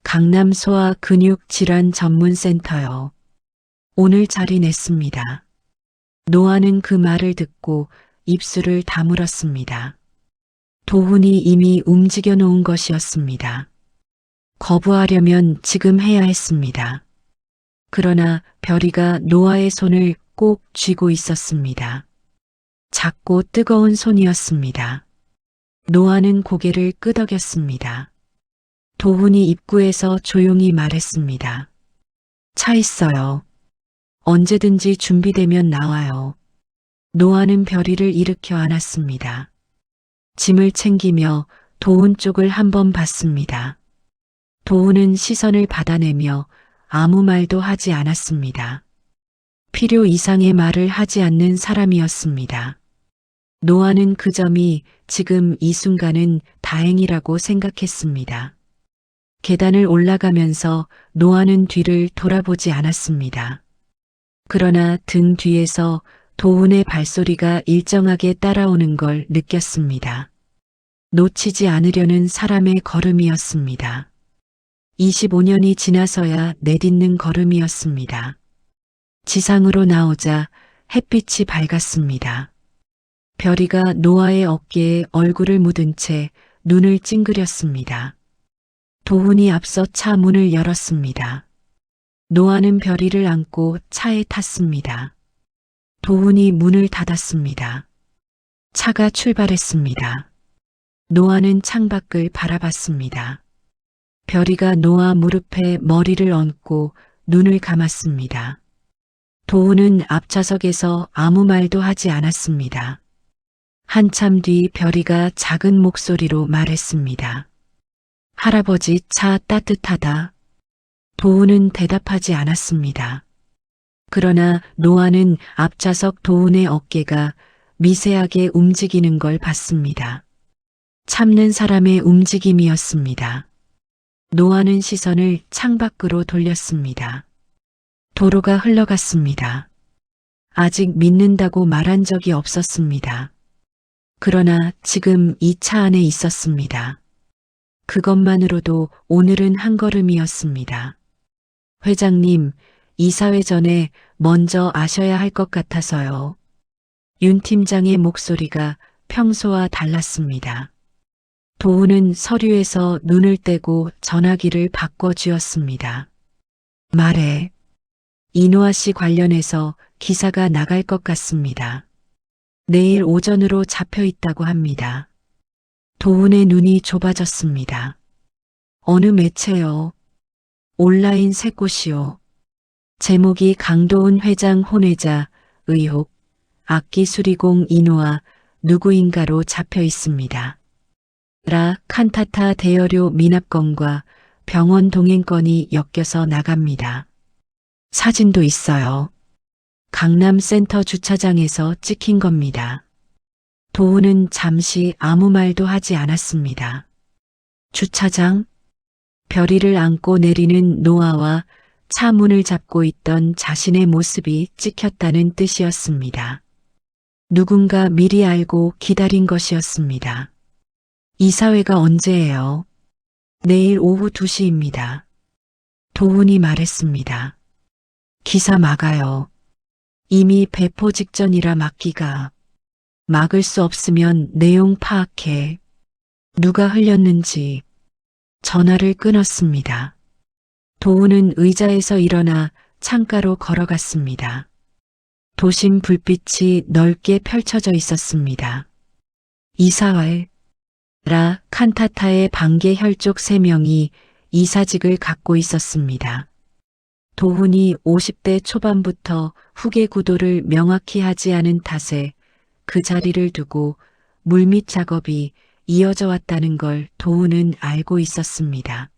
강남 소아 근육 질환 전문센터요. 오늘 자리 냈습니다. 노아는 그 말을 듣고 입술을 다물었습니다. 도훈이 이미 움직여 놓은 것이었습니다. 거부하려면 지금 해야 했습니다. 그러나 별이가 노아의 손을 꼭 쥐고 있었습니다. 작고 뜨거운 손이었습니다. 노아는 고개를 끄덕였습니다. 도훈이 입구에서 조용히 말했습니다. 차 있어요. 언제든지 준비되면 나와요. 노아는 별이를 일으켜 안았습니다. 짐을 챙기며 도훈 쪽을 한번 봤습니다. 도훈은 시선을 받아내며 아무 말도 하지 않았습니다. 필요 이상의 말을 하지 않는 사람이었습니다. 노아는 그 점이 지금 이 순간은 다행이라고 생각했습니다. 계단을 올라가면서 노아는 뒤를 돌아보지 않았습니다. 그러나 등 뒤에서 도훈의 발소리가 일정하게 따라오는 걸 느꼈습니다. 놓치지 않으려는 사람의 걸음이었습니다. 25년이 지나서야 내딛는 걸음이었습니다. 지상으로 나오자 햇빛이 밝았습니다. 별이가 노아의 어깨에 얼굴을 묻은 채 눈을 찡그렸습니다. 도훈이 앞서 차 문을 열었습니다. 노아는 별이를 안고 차에 탔습니다. 도훈이 문을 닫았습니다. 차가 출발했습니다. 노아는 창밖을 바라봤습니다. 별이가 노아 무릎에 머리를 얹고 눈을 감았습니다. 도훈은 앞좌석에서 아무 말도 하지 않았습니다. 한참 뒤 별이가 작은 목소리로 말했습니다. 할아버지 차 따뜻하다. 도훈은 대답하지 않았습니다. 그러나 노아는 앞좌석 도훈의 어깨가 미세하게 움직이는 걸 봤습니다. 참는 사람의 움직임이었습니다. 노아는 시선을 창밖으로 돌렸습니다. 도로가 흘러갔습니다. 아직 믿는다고 말한 적이 없었습니다. 그러나 지금 이 차 안에 있었습니다. 그것만으로도 오늘은 한 걸음이었습니다. 회장님, 이사회 전에 먼저 아셔야 할 것 같아서요. 윤 팀장의 목소리가 평소와 달랐습니다. 도훈은 서류에서 눈을 떼고 전화기를 바꿔 쥐었습니다. 말해. 이노아 씨 관련해서 기사가 나갈 것 같습니다. 내일 오전으로 잡혀 있다고 합니다. 도훈의 눈이 좁아졌습니다. 어느 매체요? 온라인 새 곳이요. 제목이 강도훈 회장 혼외자 의혹 악기 수리공 이노아 누구인가로 잡혀 있습니다. 라 칸타타 대여료 미납건과 병원 동행건이 엮여서 나갑니다. 사진도 있어요. 강남 센터 주차장에서 찍힌 겁니다. 도훈은 잠시 아무 말도 하지 않았습니다. 주차장? 별이를 안고 내리는 노아와 차 문을 잡고 있던 자신의 모습이 찍혔다는 뜻이었습니다. 누군가 미리 알고 기다린 것이었습니다. 이사회가 언제예요? 내일 오후 2시입니다. 도훈이 말했습니다. 기사 막아요. 이미 배포 직전이라 막기가. 막을 수 없으면 내용 파악해. 누가 흘렸는지. 전화를 끊었습니다. 도훈은 의자에서 일어나 창가로 걸어갔습니다. 도심 불빛이 넓게 펼쳐져 있었습니다. 이사회, 라 칸타타의 반개 혈족 3명이 이사직을 갖고 있었습니다. 도훈이 50대 초반부터 후계 구도를 명확히 하지 않은 탓에 그 자리를 두고 물밑 작업이 이어져 왔다는 걸 도훈은 알고 있었습니다.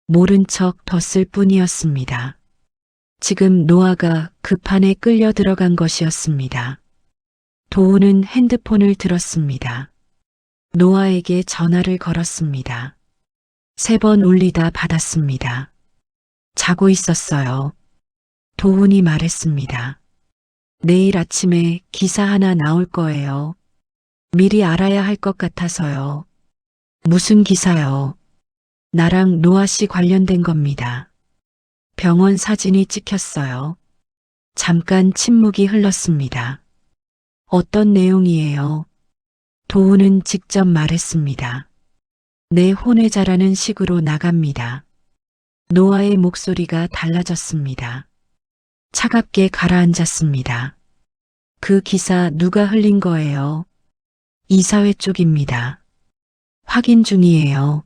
모른 척 뒀을 뿐이었습니다. 지금 노아가 그 판에 끌려 들어간 것이었습니다. 도훈은 핸드폰을 들었습니다. 노아에게 전화를 걸었습니다. 3번 울리다 받았습니다. 자고 있었어요. 도훈이 말했습니다. 내일 아침에 기사 하나 나올 거예요. 미리 알아야 할 것 같아서요. 무슨 기사요? 나랑 노아 씨 관련된 겁니다. 병원 사진이 찍혔어요. 잠깐 침묵이 흘렀습니다. 어떤 내용이에요? 도훈은 직접 말했습니다. 내 혼외자라는 식으로 나갑니다. 노아의 목소리가 달라졌습니다. 차갑게 가라앉았습니다. 그 기사 누가 흘린 거예요? 이사회 쪽입니다. 확인 중이에요.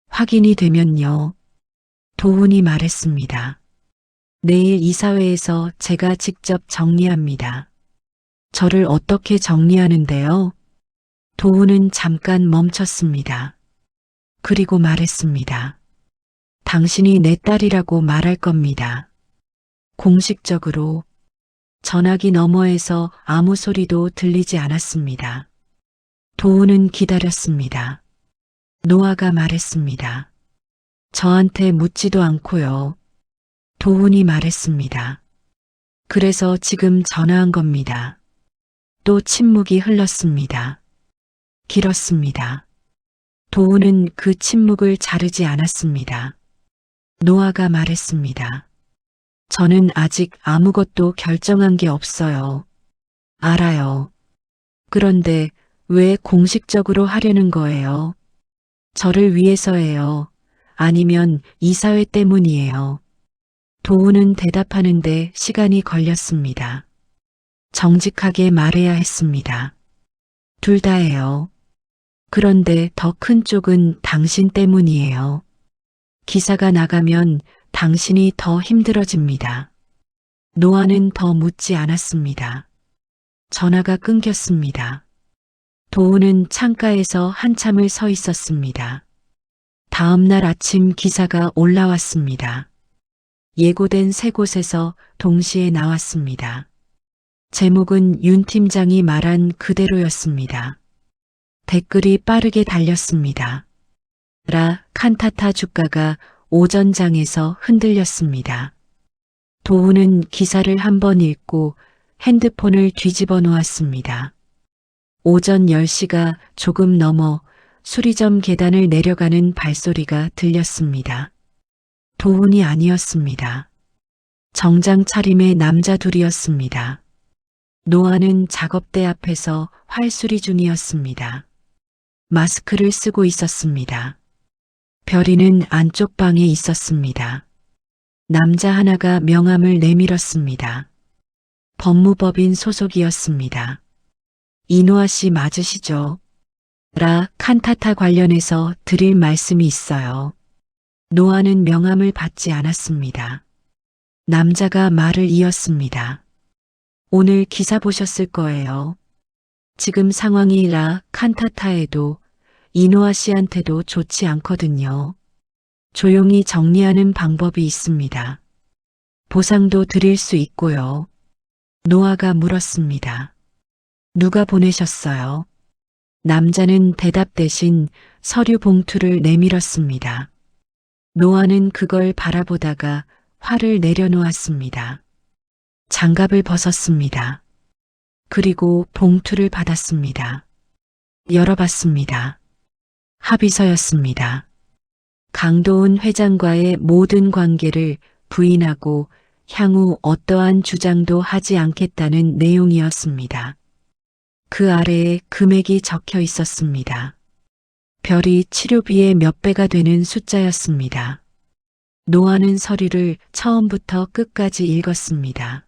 확인이 되면요. 도훈이 말했습니다. 내일 이사회에서 제가 직접 정리합니다. 저를 어떻게 정리하는데요? 도훈은 잠깐 멈췄습니다. 그리고 말했습니다. 당신이 내 딸이라고 말할 겁니다. 공식적으로. 전화기 너머에서 아무 소리도 들리지 않았습니다. 도훈은 기다렸습니다. 노아가 말했습니다. 저한테 묻지도 않고요. 도훈이 말했습니다. 그래서 지금 전화한 겁니다. 또 침묵이 흘렀습니다. 길었습니다. 도훈은 그 침묵을 자르지 않았습니다. 노아가 말했습니다. 저는 아직 아무것도 결정한 게 없어요. 알아요. 그런데 왜 공식적으로 하려는 거예요? 저를 위해서예요. 아니면 이사회 때문이에요. 도훈은 대답하는데 시간이 걸렸습니다. 정직하게 말해야 했습니다. 둘 다예요. 그런데 더 큰 쪽은 당신 때문이에요. 기사가 나가면 당신이 더 힘들어집니다. 노아는 더 묻지 않았습니다. 전화가 끊겼습니다. 도훈은 창가에서 한참을 서 있었습니다. 다음 날 아침 기사가 올라왔습니다. 예고된 3곳에서 동시에 나왔습니다. 제목은 윤 팀장이 말한 그대로였습니다. 댓글이 빠르게 달렸습니다. 라 칸타타 주가가 오전장에서 흔들렸습니다. 도훈은 기사를 한번 읽고 핸드폰을 뒤집어 놓았습니다. 오전 10시가 조금 넘어 수리점 계단을 내려가는 발소리가 들렸습니다. 도훈이 아니었습니다. 정장 차림의 남자 둘이었습니다. 노아는 작업대 앞에서 활수리 중이었습니다. 마스크를 쓰고 있었습니다. 별이는 안쪽 방에 있었습니다. 남자 하나가 명함을 내밀었습니다. 법무법인 소속이었습니다. 이노아 씨 맞으시죠? 라 칸타타 관련해서 드릴 말씀이 있어요. 노아는 명함을 받지 않았습니다. 남자가 말을 이었습니다. 오늘 기사 보셨을 거예요. 지금 상황이 라 칸타타에도 이노아 씨한테도 좋지 않거든요. 조용히 정리하는 방법이 있습니다. 보상도 드릴 수 있고요. 노아가 물었습니다. 누가 보내셨어요? 남자는 대답 대신 서류 봉투를 내밀었습니다. 노아는 그걸 바라보다가 화를 내려놓았습니다. 장갑을 벗었습니다. 그리고 봉투를 받았습니다. 열어봤습니다. 합의서였습니다. 강도은 회장과의 모든 관계를 부인하고 향후 어떠한 주장도 하지 않겠다는 내용이었습니다. 그 아래에 금액이 적혀 있었습니다. 별이 치료비의 몇 배가 되는 숫자였습니다. 노아는 서류를 처음부터 끝까지 읽었습니다.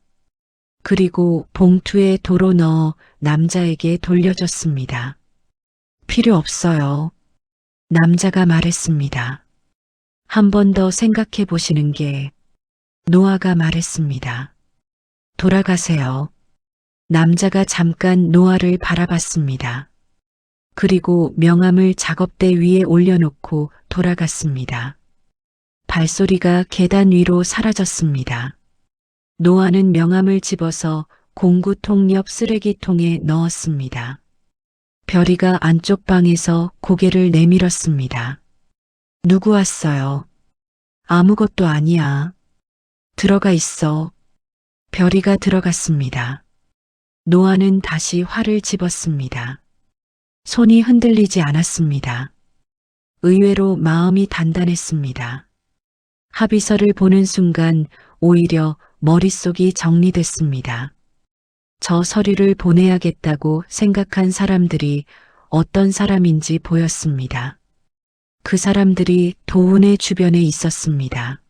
그리고 봉투에 도로 넣어 남자에게 돌려줬습니다. 필요 없어요. 남자가 말했습니다. 한 번 더 생각해 보시는 게. 노아가 말했습니다. 돌아가세요. 남자가 잠깐 노아를 바라봤습니다. 그리고 명함을 작업대 위에 올려놓고 돌아갔습니다. 발소리가 계단 위로 사라졌습니다. 노아는 명함을 집어서 공구통 옆 쓰레기통에 넣었습니다. 별이가 안쪽 방에서 고개를 내밀었습니다. 누구 왔어요? 아무것도 아니야. 들어가 있어. 별이가 들어갔습니다. 노아는 다시 활을 집었습니다. 손이 흔들리지 않았습니다. 의외로 마음이 단단했습니다. 합의서를 보는 순간 오히려 머릿속이 정리됐습니다. 저 서류를 보내야겠다고 생각한 사람들이 어떤 사람인지 보였습니다. 그 사람들이 도훈의 주변에 있었습니다.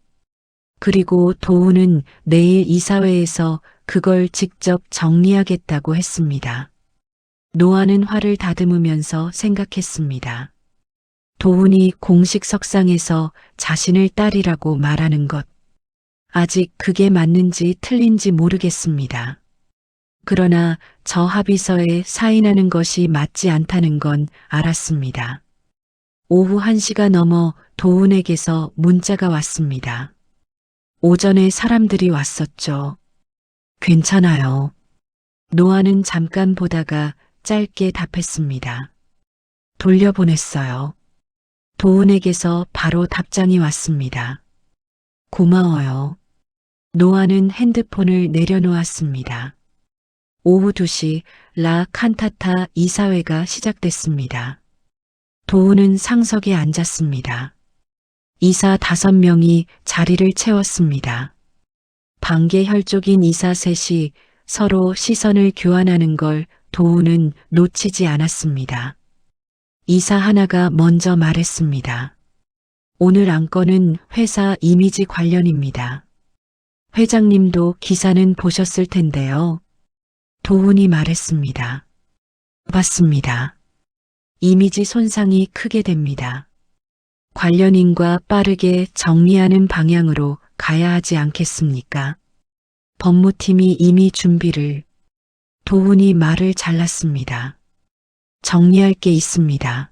그리고 도훈은 내일 이사회에서 그걸 직접 정리하겠다고 했습니다. 노아는 화를 다듬으면서 생각했습니다. 도훈이 공식 석상에서 자신을 딸이라고 말하는 것. 아직 그게 맞는지 틀린지 모르겠습니다. 그러나 저 합의서에 사인하는 것이 맞지 않다는 건 알았습니다. 오후 1시가 넘어 도훈에게서 문자가 왔습니다. 오전에 사람들이 왔었죠. 괜찮아요. 노아는 잠깐 보다가 짧게 답했습니다. 돌려보냈어요. 도훈에게서 바로 답장이 왔습니다. 고마워요. 노아는 핸드폰을 내려놓았습니다. 오후 2시 라 칸타타 이사회가 시작됐습니다. 도훈은 상석에 앉았습니다. 이사 5명이 자리를 채웠습니다. 반개혈족인 이사 셋이 서로 시선을 교환하는 걸 도훈은 놓치지 않았습니다. 이사 하나가 먼저 말했습니다. 오늘 안건은 회사 이미지 관련입니다. 회장님도 기사는 보셨을 텐데요. 도훈이 말했습니다. 봤습니다. 이미지 손상이 크게 됩니다. 관련인과 빠르게 정리하는 방향으로 가야 하지 않겠습니까? 법무팀이 이미 준비를. 도훈이 말을 잘랐습니다. 정리할 게 있습니다.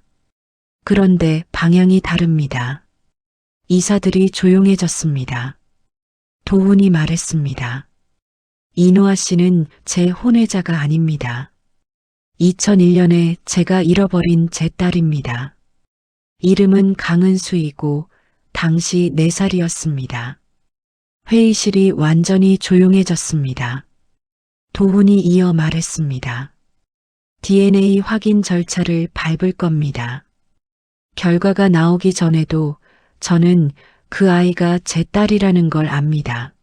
그런데 방향이 다릅니다. 이사들이 조용해졌습니다. 도훈이 말했습니다. 이노아 씨는 제 혼외자가 아닙니다. 2001년에 제가 잃어버린 제 딸입니다. 이름은 강은수이고 당시 4살이었습니다. 회의실이 완전히 조용해졌습니다. 도훈이 이어 말했습니다. DNA 확인 절차를 밟을 겁니다. 결과가 나오기 전에도 저는 그 아이가 제 딸이라는 걸 압니다.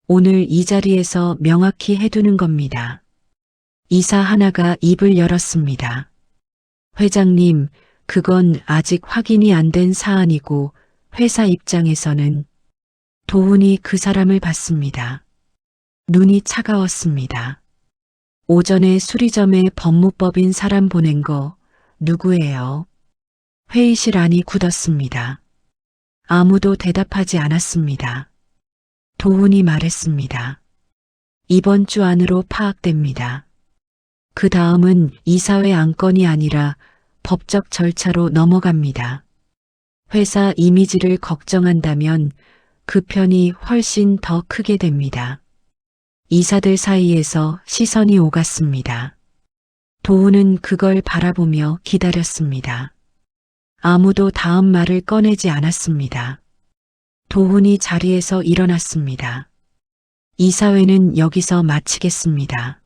오늘 이 자리에서 명확히 해두는 겁니다. 이사 하나가 입을 열었습니다. 회장님, 그건 아직 확인이 안 된 사안이고 회사 입장에서는. 도훈이 그 사람을 봤습니다. 눈이 차가웠습니다. 오전에 수리점에 법무법인 사람 보낸 거 누구예요? 회의실 안이 굳었습니다. 아무도 대답하지 않았습니다. 도훈이 말했습니다. 이번 주 안으로 파악됩니다. 그 다음은 이사회 안건이 아니라 법적 절차로 넘어갑니다. 회사 이미지를 걱정한다면 그 편이 훨씬 더 크게 됩니다. 이사들 사이에서 시선이 오갔습니다. 도훈은 그걸 바라보며 기다렸습니다. 아무도 다음 말을 꺼내지 않았습니다. 도훈이 자리에서 일어났습니다. 이사회는 여기서 마치겠습니다.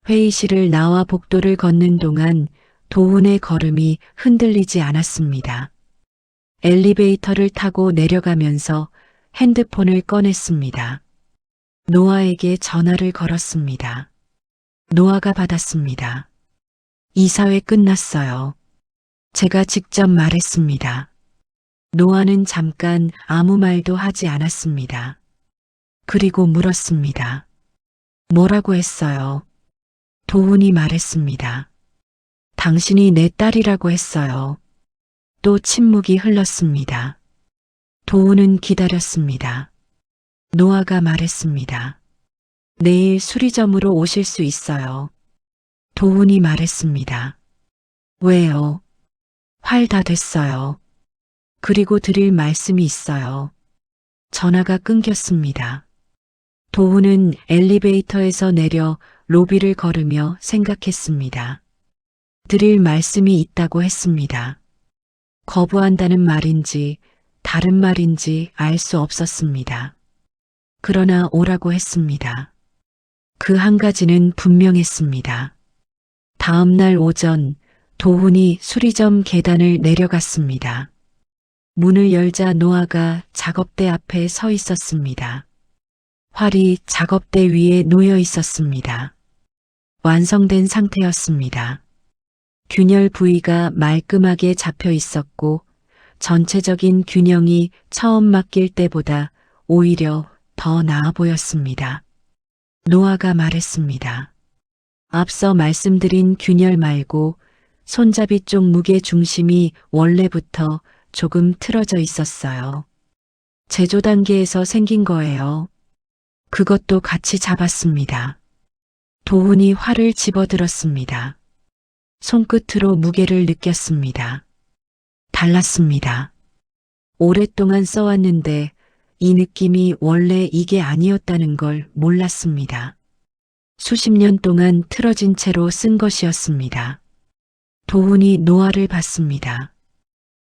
회의실을 나와 복도를 걷는 동안 도훈의 걸음이 흔들리지 않았습니다. 엘리베이터를 타고 내려가면서 핸드폰을 꺼냈습니다. 노아에게 전화를 걸었습니다. 노아가 받았습니다. 이사회 끝났어요. 제가 직접 말했습니다. 노아는 잠깐 아무 말도 하지 않았습니다. 그리고 물었습니다. 뭐라고 했어요? 도훈이 말했습니다. 당신이 내 딸이라고 했어요. 또 침묵이 흘렀습니다. 도훈은 기다렸습니다. 노아가 말했습니다. 내일 수리점으로 오실 수 있어요. 도훈이 말했습니다. 왜요? 활 다 됐어요. 그리고 드릴 말씀이 있어요. 전화가 끊겼습니다. 도훈은 엘리베이터에서 내려 로비를 걸으며 생각했습니다. 드릴 말씀이 있다고 했습니다. 거부한다는 말인지 다른 말인지 알 수 없었습니다. 그러나 오라고 했습니다. 그 한 가지는 분명했습니다. 다음 날 오전 도훈이 수리점 계단을 내려갔습니다. 문을 열자 노아가 작업대 앞에 서 있었습니다. 활이 작업대 위에 놓여 있었습니다. 완성된 상태였습니다. 균열 부위가 말끔하게 잡혀 있었고 전체적인 균형이 처음 맡길 때보다 오히려 더 나아 보였습니다. 노아가 말했습니다. 앞서 말씀드린 균열 말고 손잡이 쪽 무게 중심이 원래부터 조금 틀어져 있었어요. 제조 단계에서 생긴 거예요. 그것도 같이 잡았습니다. 도훈이 활을 집어들었습니다. 손끝으로 무게를 느꼈습니다. 달랐습니다. 오랫동안 써왔는데 이 느낌이 원래 이게 아니었다는 걸 몰랐습니다. 수십 년 동안 틀어진 채로 쓴 것이었습니다. 도훈이 노아를 봤습니다.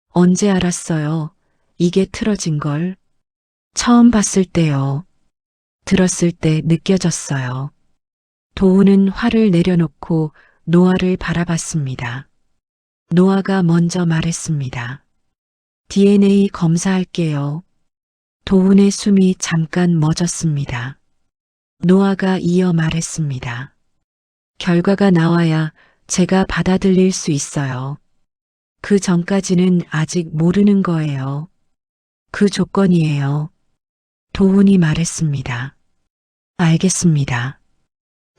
언제 알았어요? 이게 틀어진 걸? 처음 봤을 때요. 들었을 때 느껴졌어요. 도훈은 활을 내려놓고 노아를 바라봤습니다. 노아가 먼저 말했습니다. DNA 검사할게요. 도훈의 숨이 잠깐 멎었습니다. 노아가 이어 말했습니다. 결과가 나와야 제가 받아들일 수 있어요. 그 전까지는 아직 모르는 거예요. 그 조건이에요. 도훈이 말했습니다. 알겠습니다.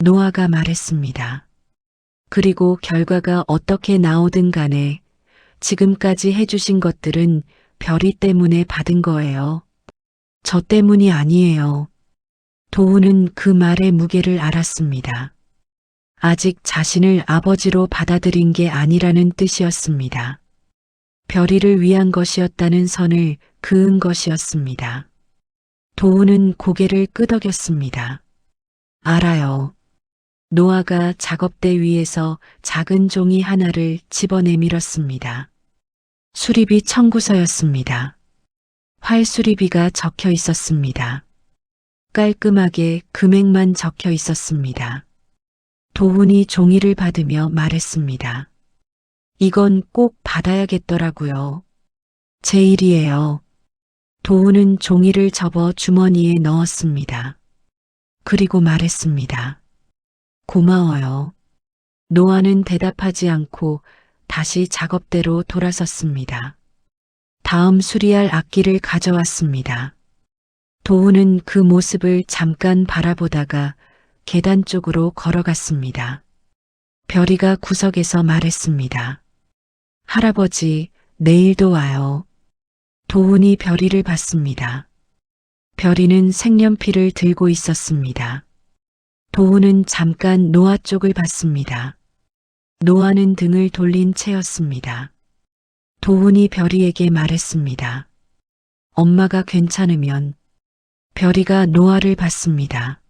노아가 말했습니다. 그리고 결과가 어떻게 나오든 간에 지금까지 해주신 것들은 별이 때문에 받은 거예요. 저 때문이 아니에요. 도훈은 그 말의 무게를 알았습니다. 아직 자신을 아버지로 받아들인 게 아니라는 뜻이었습니다. 별이를 위한 것이었다는 선을 그은 것이었습니다. 도훈은 고개를 끄덕였습니다. 알아요. 노아가 작업대 위에서 작은 종이 하나를 집어내밀었습니다. 수리비 청구서였습니다. 활 수리비가 적혀 있었습니다. 깔끔하게 금액만 적혀 있었습니다. 도훈이 종이를 받으며 말했습니다. 이건 꼭 받아야겠더라고요. 제 일이에요. 도훈은 종이를 접어 주머니에 넣었습니다. 그리고 말했습니다. 고마워요. 노아는 대답하지 않고 다시 작업대로 돌아섰습니다. 다음 수리할 악기를 가져왔습니다. 도훈은 그 모습을 잠깐 바라보다가 계단 쪽으로 걸어갔습니다. 별이가 구석에서 말했습니다. 할아버지, 내일도 와요. 도훈이 별이를 봤습니다. 별이는 색연필을 들고 있었습니다. 도훈은 잠깐 노아 쪽을 봤습니다. 노아는 등을 돌린 채였습니다. 도훈이 별이에게 말했습니다. 엄마가 괜찮으면. 별이가 노아를 봤습니다.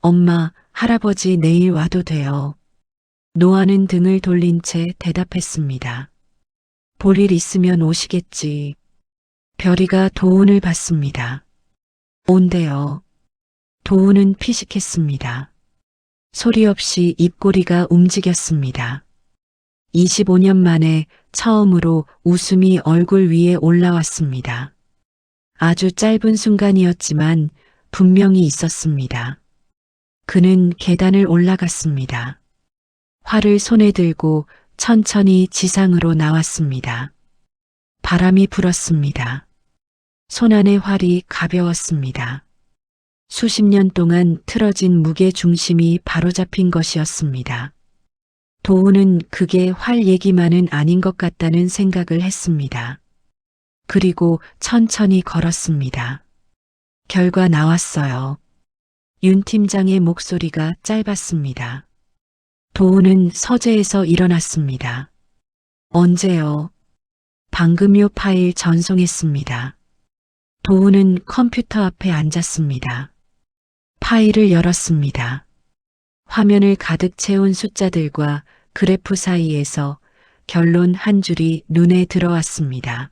엄마, 할아버지 내일 와도 돼요. 노아는 등을 돌린 채 대답했습니다. 볼 일 있으면 오시겠지. 별이가 도훈을 봤습니다. 온대요. 도훈은 피식했습니다. 소리 없이 입꼬리가 움직였습니다. 25년 만에 처음으로 웃음이 얼굴 위에 올라왔습니다. 아주 짧은 순간이었지만 분명히 있었습니다. 그는 계단을 올라갔습니다. 활을 손에 들고 천천히 지상으로 나왔습니다. 바람이 불었습니다. 손안의 활이 가벼웠습니다. 수십 년 동안 틀어진 무게 중심이 바로잡힌 것이었습니다. 도우는 그게 활 얘기만은 아닌 것 같다는 생각을 했습니다. 그리고 천천히 걸었습니다. 결과 나왔어요. 윤 팀장의 목소리가 짧았습니다. 도우는 서재에서 일어났습니다. 언제요? 방금요 파일 전송했습니다. 도우는 컴퓨터 앞에 앉았습니다. 파일을 열었습니다. 화면을 가득 채운 숫자들과 그래프 사이에서 결론 한 줄이 눈에 들어왔습니다.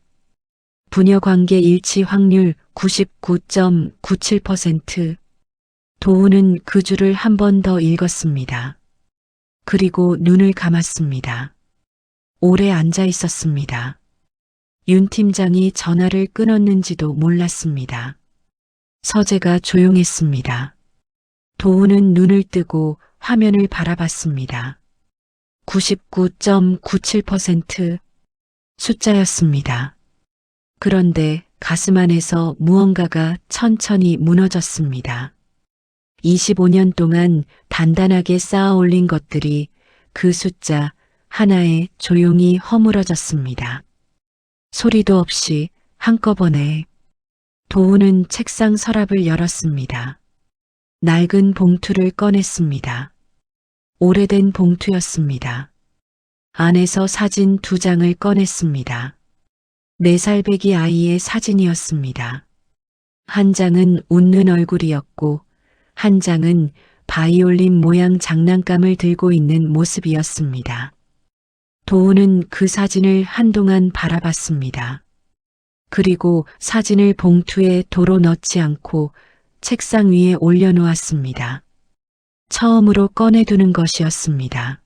부녀 관계 일치 확률 99.97%. 도우는 그 줄을 한 번 더 읽었습니다. 그리고 눈을 감았습니다. 오래 앉아 있었습니다. 윤 팀장이 전화를 끊었는지도 몰랐습니다. 서재가 조용했습니다. 도우는 눈을 뜨고 화면을 바라봤습니다. 99.97% 숫자였습니다. 그런데 가슴 안에서 무언가가 천천히 무너졌습니다. 25년 동안 단단하게 쌓아 올린 것들이 그 숫자 하나에 조용히 허물어졌습니다. 소리도 없이 한꺼번에 도우는 책상 서랍을 열었습니다. 낡은 봉투를 꺼냈습니다. 오래된 봉투였습니다. 안에서 사진 2장을 꺼냈습니다. 4살 배기 아이의 사진이었습니다. 한 장은 웃는 얼굴이었고 한 장은 바이올린 모양 장난감을 들고 있는 모습이었습니다. 도우는 그 사진을 한동안 바라봤습니다. 그리고 사진을 봉투에 도로 넣지 않고 책상 위에 올려놓았습니다. 처음으로 꺼내두는 것이었습니다.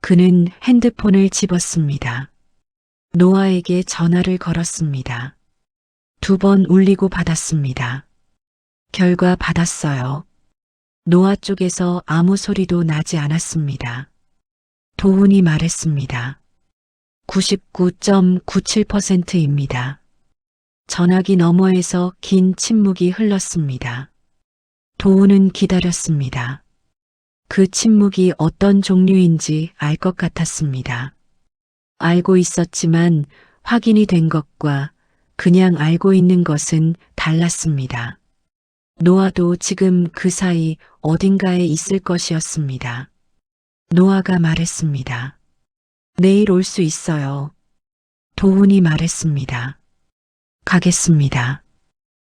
그는 핸드폰을 집었습니다. 노아에게 전화를 걸었습니다. 2번 울리고 받았습니다. 결과 받았어요. 노아 쪽에서 아무 소리도 나지 않았습니다. 도훈이 말했습니다. 99.97%입니다. 전화기 너머에서 긴 침묵이 흘렀습니다. 도훈은 기다렸습니다. 그 침묵이 어떤 종류인지 알 것 같았습니다. 알고 있었지만 확인이 된 것과 그냥 알고 있는 것은 달랐습니다. 노아도 지금 그 사이 어딘가에 있을 것이었습니다. 노아가 말했습니다. 내일 올 수 있어요. 도훈이 말했습니다. 가겠습니다.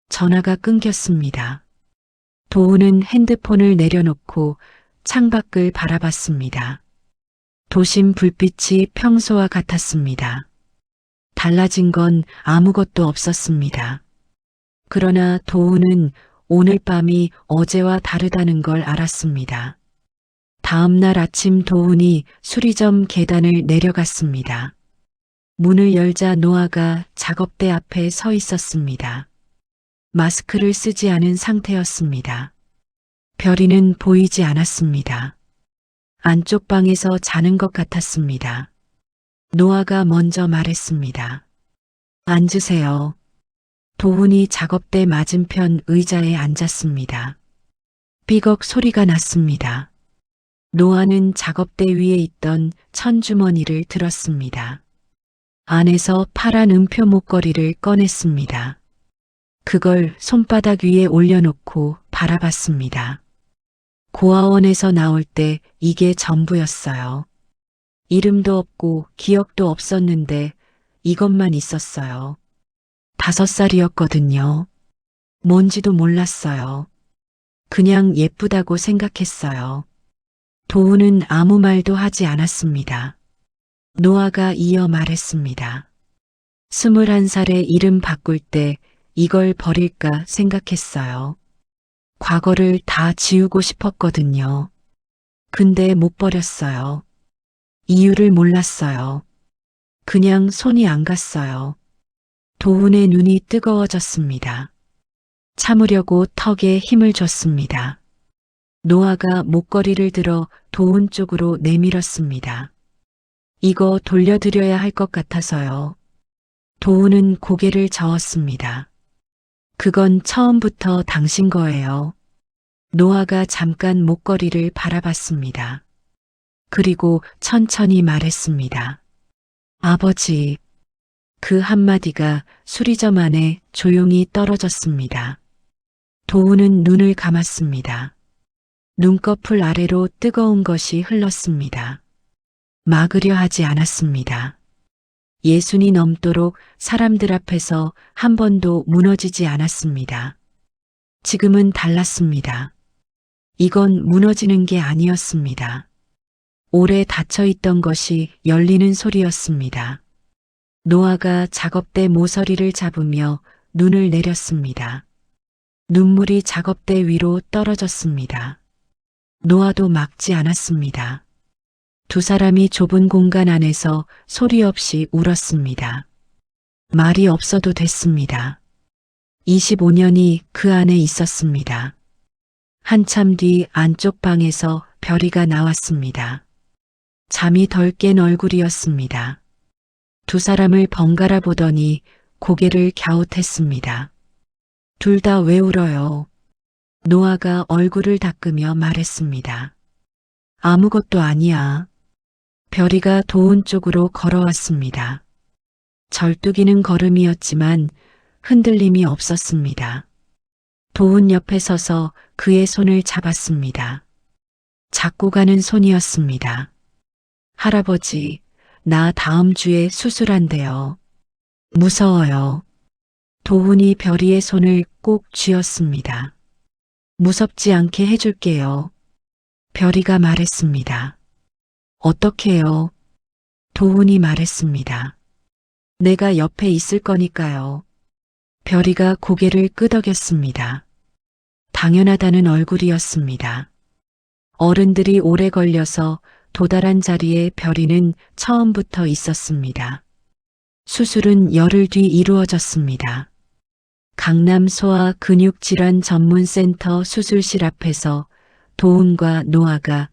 전화가 끊겼습니다. 도훈은 핸드폰을 내려놓고 창밖을 바라봤습니다. 도심 불빛이 평소와 같았습니다. 달라진 건 아무것도 없었습니다. 그러나 도훈은 오늘 밤이 어제와 다르다는 걸 알았습니다. 다음 날 아침 도훈이 수리점 계단을 내려갔습니다. 문을 열자 노아가 작업대 앞에 서 있었습니다. 마스크를 쓰지 않은 상태였습니다. 별이는 보이지 않았습니다. 안쪽 방에서 자는 것 같았습니다. 노아가 먼저 말했습니다. 앉으세요. 도훈이 작업대 맞은편 의자에 앉았습니다. 삐걱 소리가 났습니다. 노아는 작업대 위에 있던 천주머니를 들었습니다. 안에서 파란 음표 목걸이를 꺼냈습니다. 그걸 손바닥 위에 올려놓고 바라봤습니다. 고아원에서 나올 때 이게 전부였어요. 이름도 없고 기억도 없었는데 이것만 있었어요. 5살이었거든요. 뭔지도 몰랐어요. 그냥 예쁘다고 생각했어요. 도훈은 아무 말도 하지 않았습니다. 노아가 이어 말했습니다. 21살에 이름 바꿀 때 이걸 버릴까 생각했어요. 과거를 다 지우고 싶었거든요. 근데 못 버렸어요. 이유를 몰랐어요. 그냥 손이 안 갔어요. 도훈의 눈이 뜨거워졌습니다. 참으려고 턱에 힘을 줬습니다. 노아가 목걸이를 들어 도훈 쪽으로 내밀었습니다. 이거 돌려드려야 할 것 같아서요. 도훈은 고개를 저었습니다. 그건 처음부터 당신 거예요. 노아가 잠깐 목걸이를 바라봤습니다. 그리고 천천히 말했습니다. 아버지. 그 한마디가 수리점 안에 조용히 떨어졌습니다. 도훈은 눈을 감았습니다. 눈꺼풀 아래로 뜨거운 것이 흘렀습니다. 막으려 하지 않았습니다. 예순이 넘도록 사람들 앞에서 한 번도 무너지지 않았습니다. 지금은 달랐습니다. 이건 무너지는 게 아니었습니다. 오래 닫혀있던 것이 열리는 소리였습니다. 노아가 작업대 모서리를 잡으며 눈을 내렸습니다. 눈물이 작업대 위로 떨어졌습니다. 노아도 막지 않았습니다. 두 사람이 좁은 공간 안에서 소리 없이 울었습니다. 말이 없어도 됐습니다. 25년이 그 안에 있었습니다. 한참 뒤 안쪽 방에서 별이가 나왔습니다. 잠이 덜 깬 얼굴이었습니다. 두 사람을 번갈아 보더니 고개를 갸웃했습니다. 둘 다 왜 울어요? 노아가 얼굴을 닦으며 말했습니다. 아무것도 아니야. 별이가 도훈 쪽으로 걸어왔습니다. 절뚝이는 걸음이었지만 흔들림이 없었습니다. 도훈 옆에 서서 그의 손을 잡았습니다. 잡고 가는 손이었습니다. 할아버지, 나 다음 주에 수술한대요. 무서워요. 도훈이 별이의 손을 꼭 쥐었습니다. 무섭지 않게 해줄게요. 별이가 말했습니다. 어떻게요? 도훈이 말했습니다. 내가 옆에 있을 거니까요. 별이가 고개를 끄덕였습니다. 당연하다는 얼굴이었습니다. 어른들이 오래 걸려서 도달한 자리에 별이는 처음부터 있었습니다. 수술은 열흘 뒤 이루어졌습니다. 강남 소아 근육질환 전문센터 수술실 앞에서 도훈과 노아가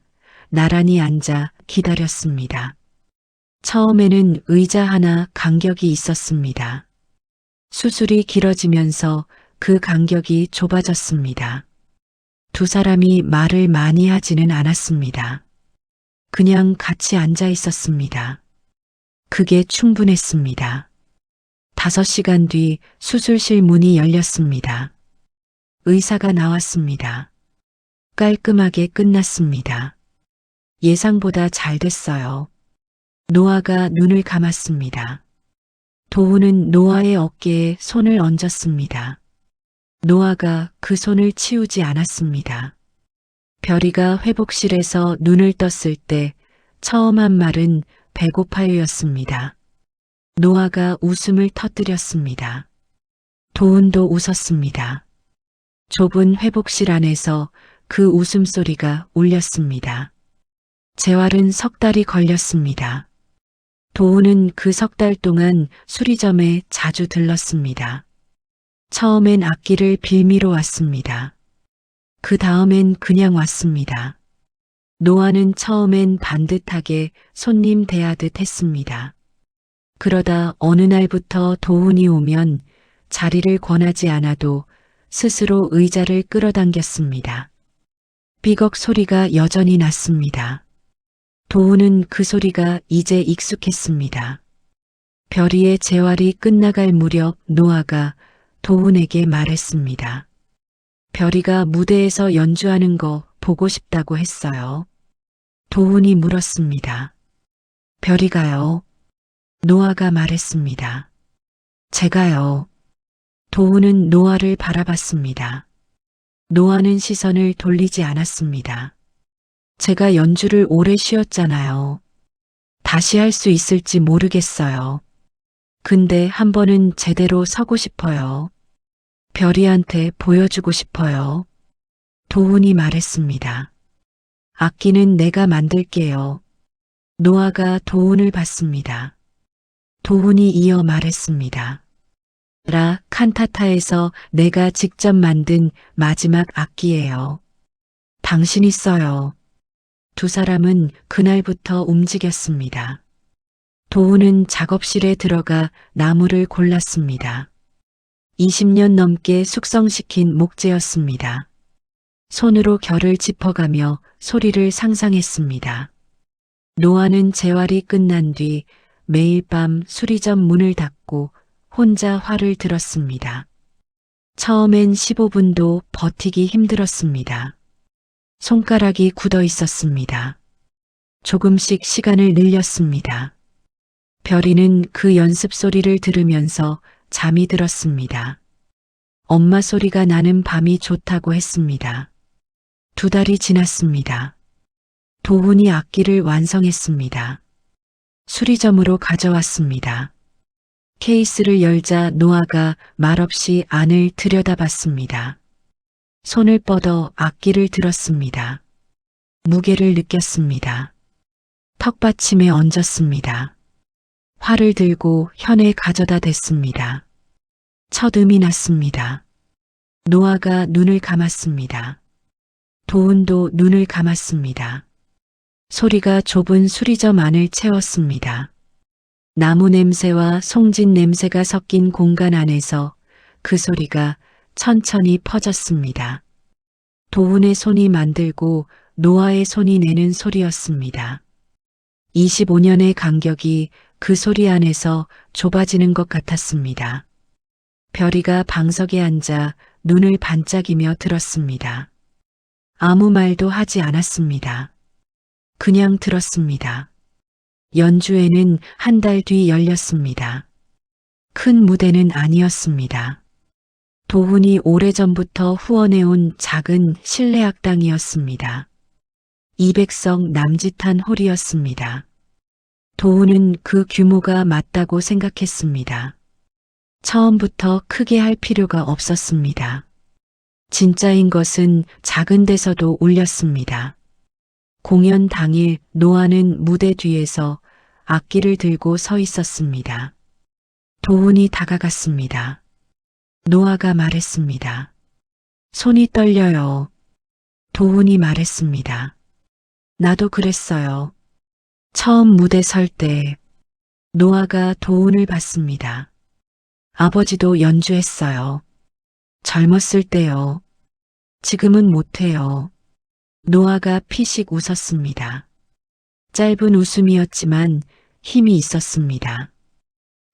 나란히 앉아 기다렸습니다. 처음에는 의자 하나 간격이 있었습니다. 수술이 길어지면서 그 간격이 좁아졌습니다. 두 사람이 말을 많이 하지는 않았습니다. 그냥 같이 앉아 있었습니다. 그게 충분했습니다. 5시간 뒤 수술실 문이 열렸습니다. 의사가 나왔습니다. 깔끔하게 끝났습니다. 예상보다 잘 됐어요. 노아가 눈을 감았습니다. 도훈은 노아의 어깨에 손을 얹었습니다. 노아가 그 손을 치우지 않았습니다. 별이가 회복실에서 눈을 떴을 때 처음 한 말은 배고파요였습니다. 노아가 웃음을 터뜨렸습니다. 도훈도 웃었습니다. 좁은 회복실 안에서 그 웃음소리가 울렸습니다. 재활은 3달이 걸렸습니다. 도훈은 그 3달 동안 수리점에 자주 들렀습니다. 처음엔 악기를 빌미로 왔습니다. 그 다음엔 그냥 왔습니다. 노아는 처음엔 반듯하게 손님 대하듯 했습니다. 그러다 어느 날부터 도훈이 오면 자리를 권하지 않아도 스스로 의자를 끌어당겼습니다. 삐걱 소리가 여전히 났습니다. 도훈은 그 소리가 이제 익숙했습니다. 별이의 재활이 끝나갈 무렵 노아가 도훈에게 말했습니다. 별이가 무대에서 연주하는 거 보고 싶다고 했어요. 도훈이 물었습니다. 별이가요? 노아가 말했습니다. 제가요. 도훈은 노아를 바라봤습니다. 노아는 시선을 돌리지 않았습니다. 제가 연주를 오래 쉬었잖아요. 다시 할 수 있을지 모르겠어요. 근데 한 번은 제대로 서고 싶어요. 별이한테 보여주고 싶어요. 도훈이 말했습니다. 악기는 내가 만들게요. 노아가 도훈을 받습니다. 도훈이 이어 말했습니다. 라 칸타타에서 내가 직접 만든 마지막 악기예요. 당신이 써요. 두 사람은 그날부터 움직였습니다. 도훈은 작업실에 들어가 나무를 골랐습니다. 20년 넘게 숙성시킨 목재였습니다. 손으로 결을 짚어가며 소리를 상상했습니다. 노아는 재활이 끝난 뒤 매일 밤 수리점 문을 닫고 혼자 화를 들었습니다. 처음엔 15분도 버티기 힘들었습니다. 손가락이 굳어 있었습니다. 조금씩 시간을 늘렸습니다. 별이는 그 연습 소리를 들으면서 잠이 들었습니다. 엄마 소리가 나는 밤이 좋다고 했습니다. 2달이 지났습니다. 도훈이 악기를 완성했습니다. 수리점으로 가져왔습니다. 케이스를 열자 노아가 말없이 안을 들여다봤습니다. 손을 뻗어 악기를 들었습니다. 무게를 느꼈습니다. 턱받침에 얹었습니다. 활을 들고 현에 가져다 댔습니다. 첫 음이 났습니다. 노아가 눈을 감았습니다. 도훈도 눈을 감았습니다. 소리가 좁은 수리점 안을 채웠습니다. 나무 냄새와 송진 냄새가 섞인 공간 안에서 그 소리가 천천히 퍼졌습니다. 도훈의 손이 만들고 노아의 손이 내는 소리였습니다. 25년의 간격이 그 소리 안에서 좁아지는 것 같았습니다. 별이가 방석에 앉아 눈을 반짝이며 들었습니다. 아무 말도 하지 않았습니다. 그냥 들었습니다. 연주회는 한 달 뒤 열렸습니다. 큰 무대는 아니었습니다. 도훈이 오래전부터 후원해온 작은 실내악당이었습니다. 200석 남짓한 홀이었습니다. 도훈은 그 규모가 맞다고 생각했습니다. 처음부터 크게 할 필요가 없었습니다. 진짜인 것은 작은 데서도 울렸습니다. 공연 당일 노아는 무대 뒤에서 악기를 들고 서 있었습니다. 도훈이 다가갔습니다. 노아가 말했습니다. 손이 떨려요. 도훈이 말했습니다. 나도 그랬어요. 처음 무대 설 때 노아가 도훈을 봤습니다. 아버지도 연주했어요. 젊었을 때요. 지금은 못해요. 노아가 피식 웃었습니다. 짧은 웃음이었지만 힘이 있었습니다.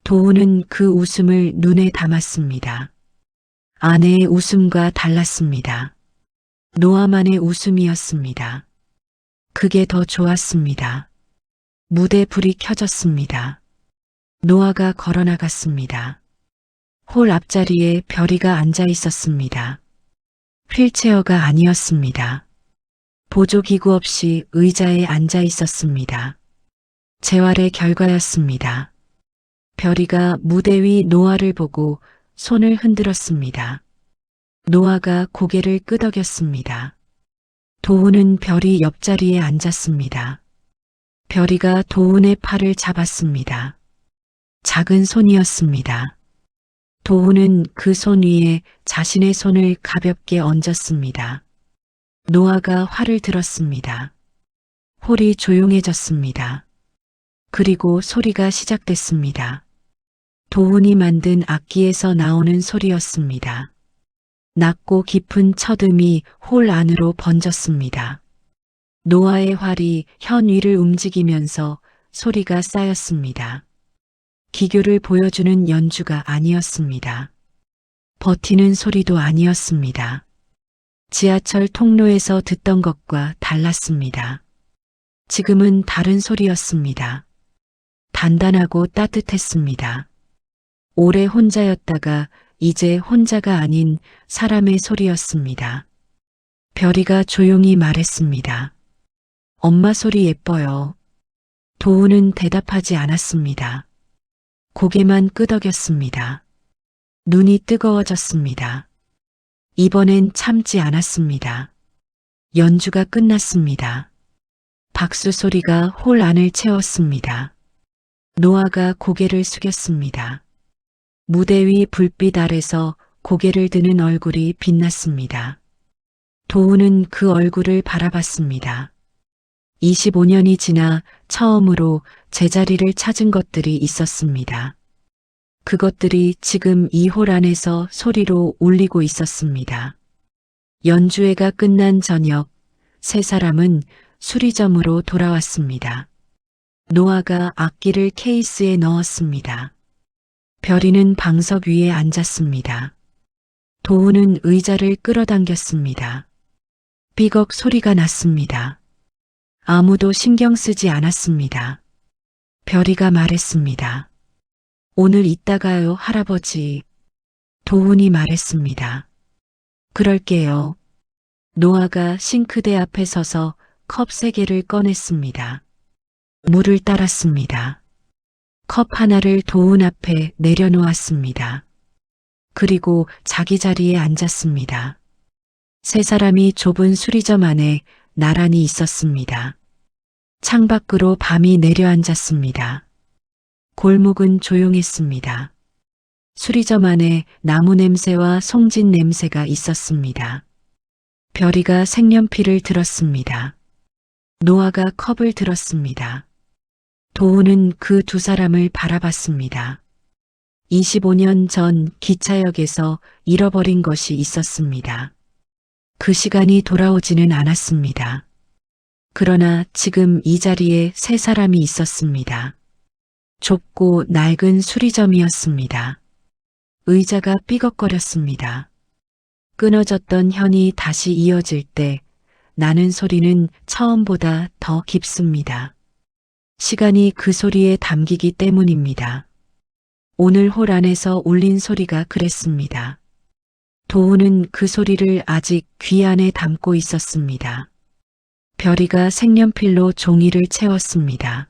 도훈은 그 웃음을 눈에 담았습니다. 아내의 웃음과 달랐습니다. 노아만의 웃음이었습니다. 그게 더 좋았습니다. 무대 불이 켜졌습니다. 노아가 걸어나갔습니다. 홀 앞자리에 별이가 앉아 있었습니다. 휠체어가 아니었습니다. 보조기구 없이 의자에 앉아 있었습니다. 재활의 결과였습니다. 별이가 무대 위 노아를 보고 손을 흔들었습니다. 노아가 고개를 끄덕였습니다. 도훈은 별이 옆자리에 앉았습니다. 별이가 도훈의 팔을 잡았습니다. 작은 손이었습니다. 도훈은 그 손 위에 자신의 손을 가볍게 얹었습니다. 노아가 활을 들었습니다. 홀이 조용해졌습니다. 그리고 소리가 시작됐습니다. 도훈이 만든 악기에서 나오는 소리였습니다. 낮고 깊은 첫음이 홀 안으로 번졌습니다. 노아의 활이 현 위를 움직이면서 소리가 쌓였습니다. 기교를 보여주는 연주가 아니었습니다. 버티는 소리도 아니었습니다. 지하철 통로에서 듣던 것과 달랐습니다. 지금은 다른 소리였습니다. 단단하고 따뜻했습니다. 오래 혼자였다가 이제 혼자가 아닌 사람의 소리였습니다. 별이가 조용히 말했습니다. 엄마 소리 예뻐요. 도훈은 대답하지 않았습니다. 고개만 끄덕였습니다. 눈이 뜨거워졌습니다. 이번엔 참지 않았습니다. 연주가 끝났습니다. 박수 소리가 홀 안을 채웠습니다. 노아가 고개를 숙였습니다. 무대 위 불빛 아래서 고개를 드는 얼굴이 빛났습니다. 도우는 그 얼굴을 바라봤습니다. 25년이 지나 처음으로 제자리를 찾은 것들이 있었습니다. 그것들이 지금 이 홀 안에서 소리로 울리고 있었습니다. 연주회가 끝난 저녁, 세 사람은 수리점으로 돌아왔습니다. 노아가 악기를 케이스에 넣었습니다. 별이는 방석 위에 앉았습니다. 도우는 의자를 끌어당겼습니다. 삐걱 소리가 났습니다. 아무도 신경 쓰지 않았습니다. 별이가 말했습니다. 오늘 이따가요, 할아버지. 도훈이 말했습니다. 그럴게요. 노아가 싱크대 앞에 서서 컵 3개를 꺼냈습니다. 물을 따랐습니다. 컵 하나를 도훈 앞에 내려놓았습니다. 그리고 자기 자리에 앉았습니다. 세 사람이 좁은 수리점 안에 나란히 있었습니다. 창밖으로 밤이 내려앉았습니다. 골목은 조용했습니다. 수리점 안에 나무 냄새와 송진 냄새가 있었습니다. 별이가 색연필을 들었습니다. 노아가 컵을 들었습니다. 도우는 그 두 사람을 바라봤습니다. 25년 전 기차역에서 잃어버린 것이 있었습니다. 그 시간이 돌아오지는 않았습니다. 그러나 지금 이 자리에 세 사람이 있었습니다. 좁고 낡은 수리점이었습니다. 의자가 삐걱거렸습니다. 끊어졌던 현이 다시 이어질 때 나는 소리는 처음보다 더 깊습니다. 시간이 그 소리에 담기기 때문입니다. 오늘 홀 안에서 울린 소리가 그랬습니다. 도우는 그 소리를 아직 귀 안에 담고 있었습니다. 별이가 색연필로 종이를 채웠습니다.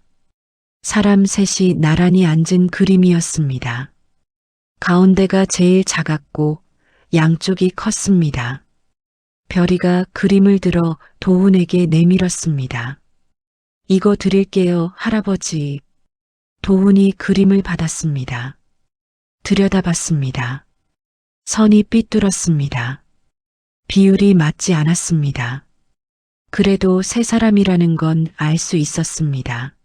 사람 셋이 나란히 앉은 그림이었습니다. 가운데가 제일 작았고 양쪽이 컸습니다. 별이가 그림을 들어 도훈에게 내밀었습니다. 이거 드릴게요, 할아버지. 도훈이 그림을 받았습니다. 들여다봤습니다. 선이 삐뚤었습니다. 비율이 맞지 않았습니다. 그래도 세 사람이라는 건 알 수 있었습니다.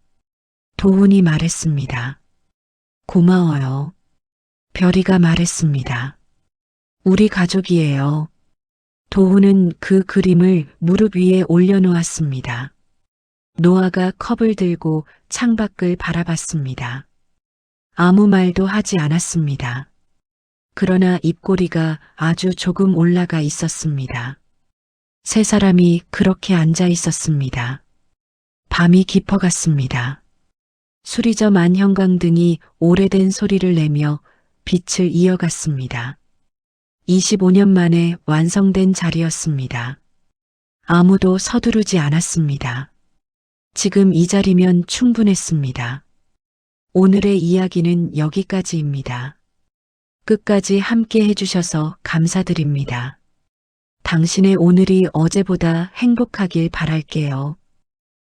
도훈이 말했습니다. 고마워요. 별이가 말했습니다. 우리 가족이에요. 도훈은 그 그림을 무릎 위에 올려놓았습니다. 노아가 컵을 들고 창밖을 바라봤습니다. 아무 말도 하지 않았습니다. 그러나 입꼬리가 아주 조금 올라가 있었습니다. 세 사람이 그렇게 앉아 있었습니다. 밤이 깊어갔습니다. 수리점 안 형광등이 오래된 소리를 내며 빛을 이어갔습니다. 25년 만에 완성된 자리였습니다. 아무도 서두르지 않았습니다. 지금 이 자리면 충분했습니다. 오늘의 이야기는 여기까지입니다. 끝까지 함께 해주셔서 감사드립니다. 당신의 오늘이 어제보다 행복하길 바랄게요.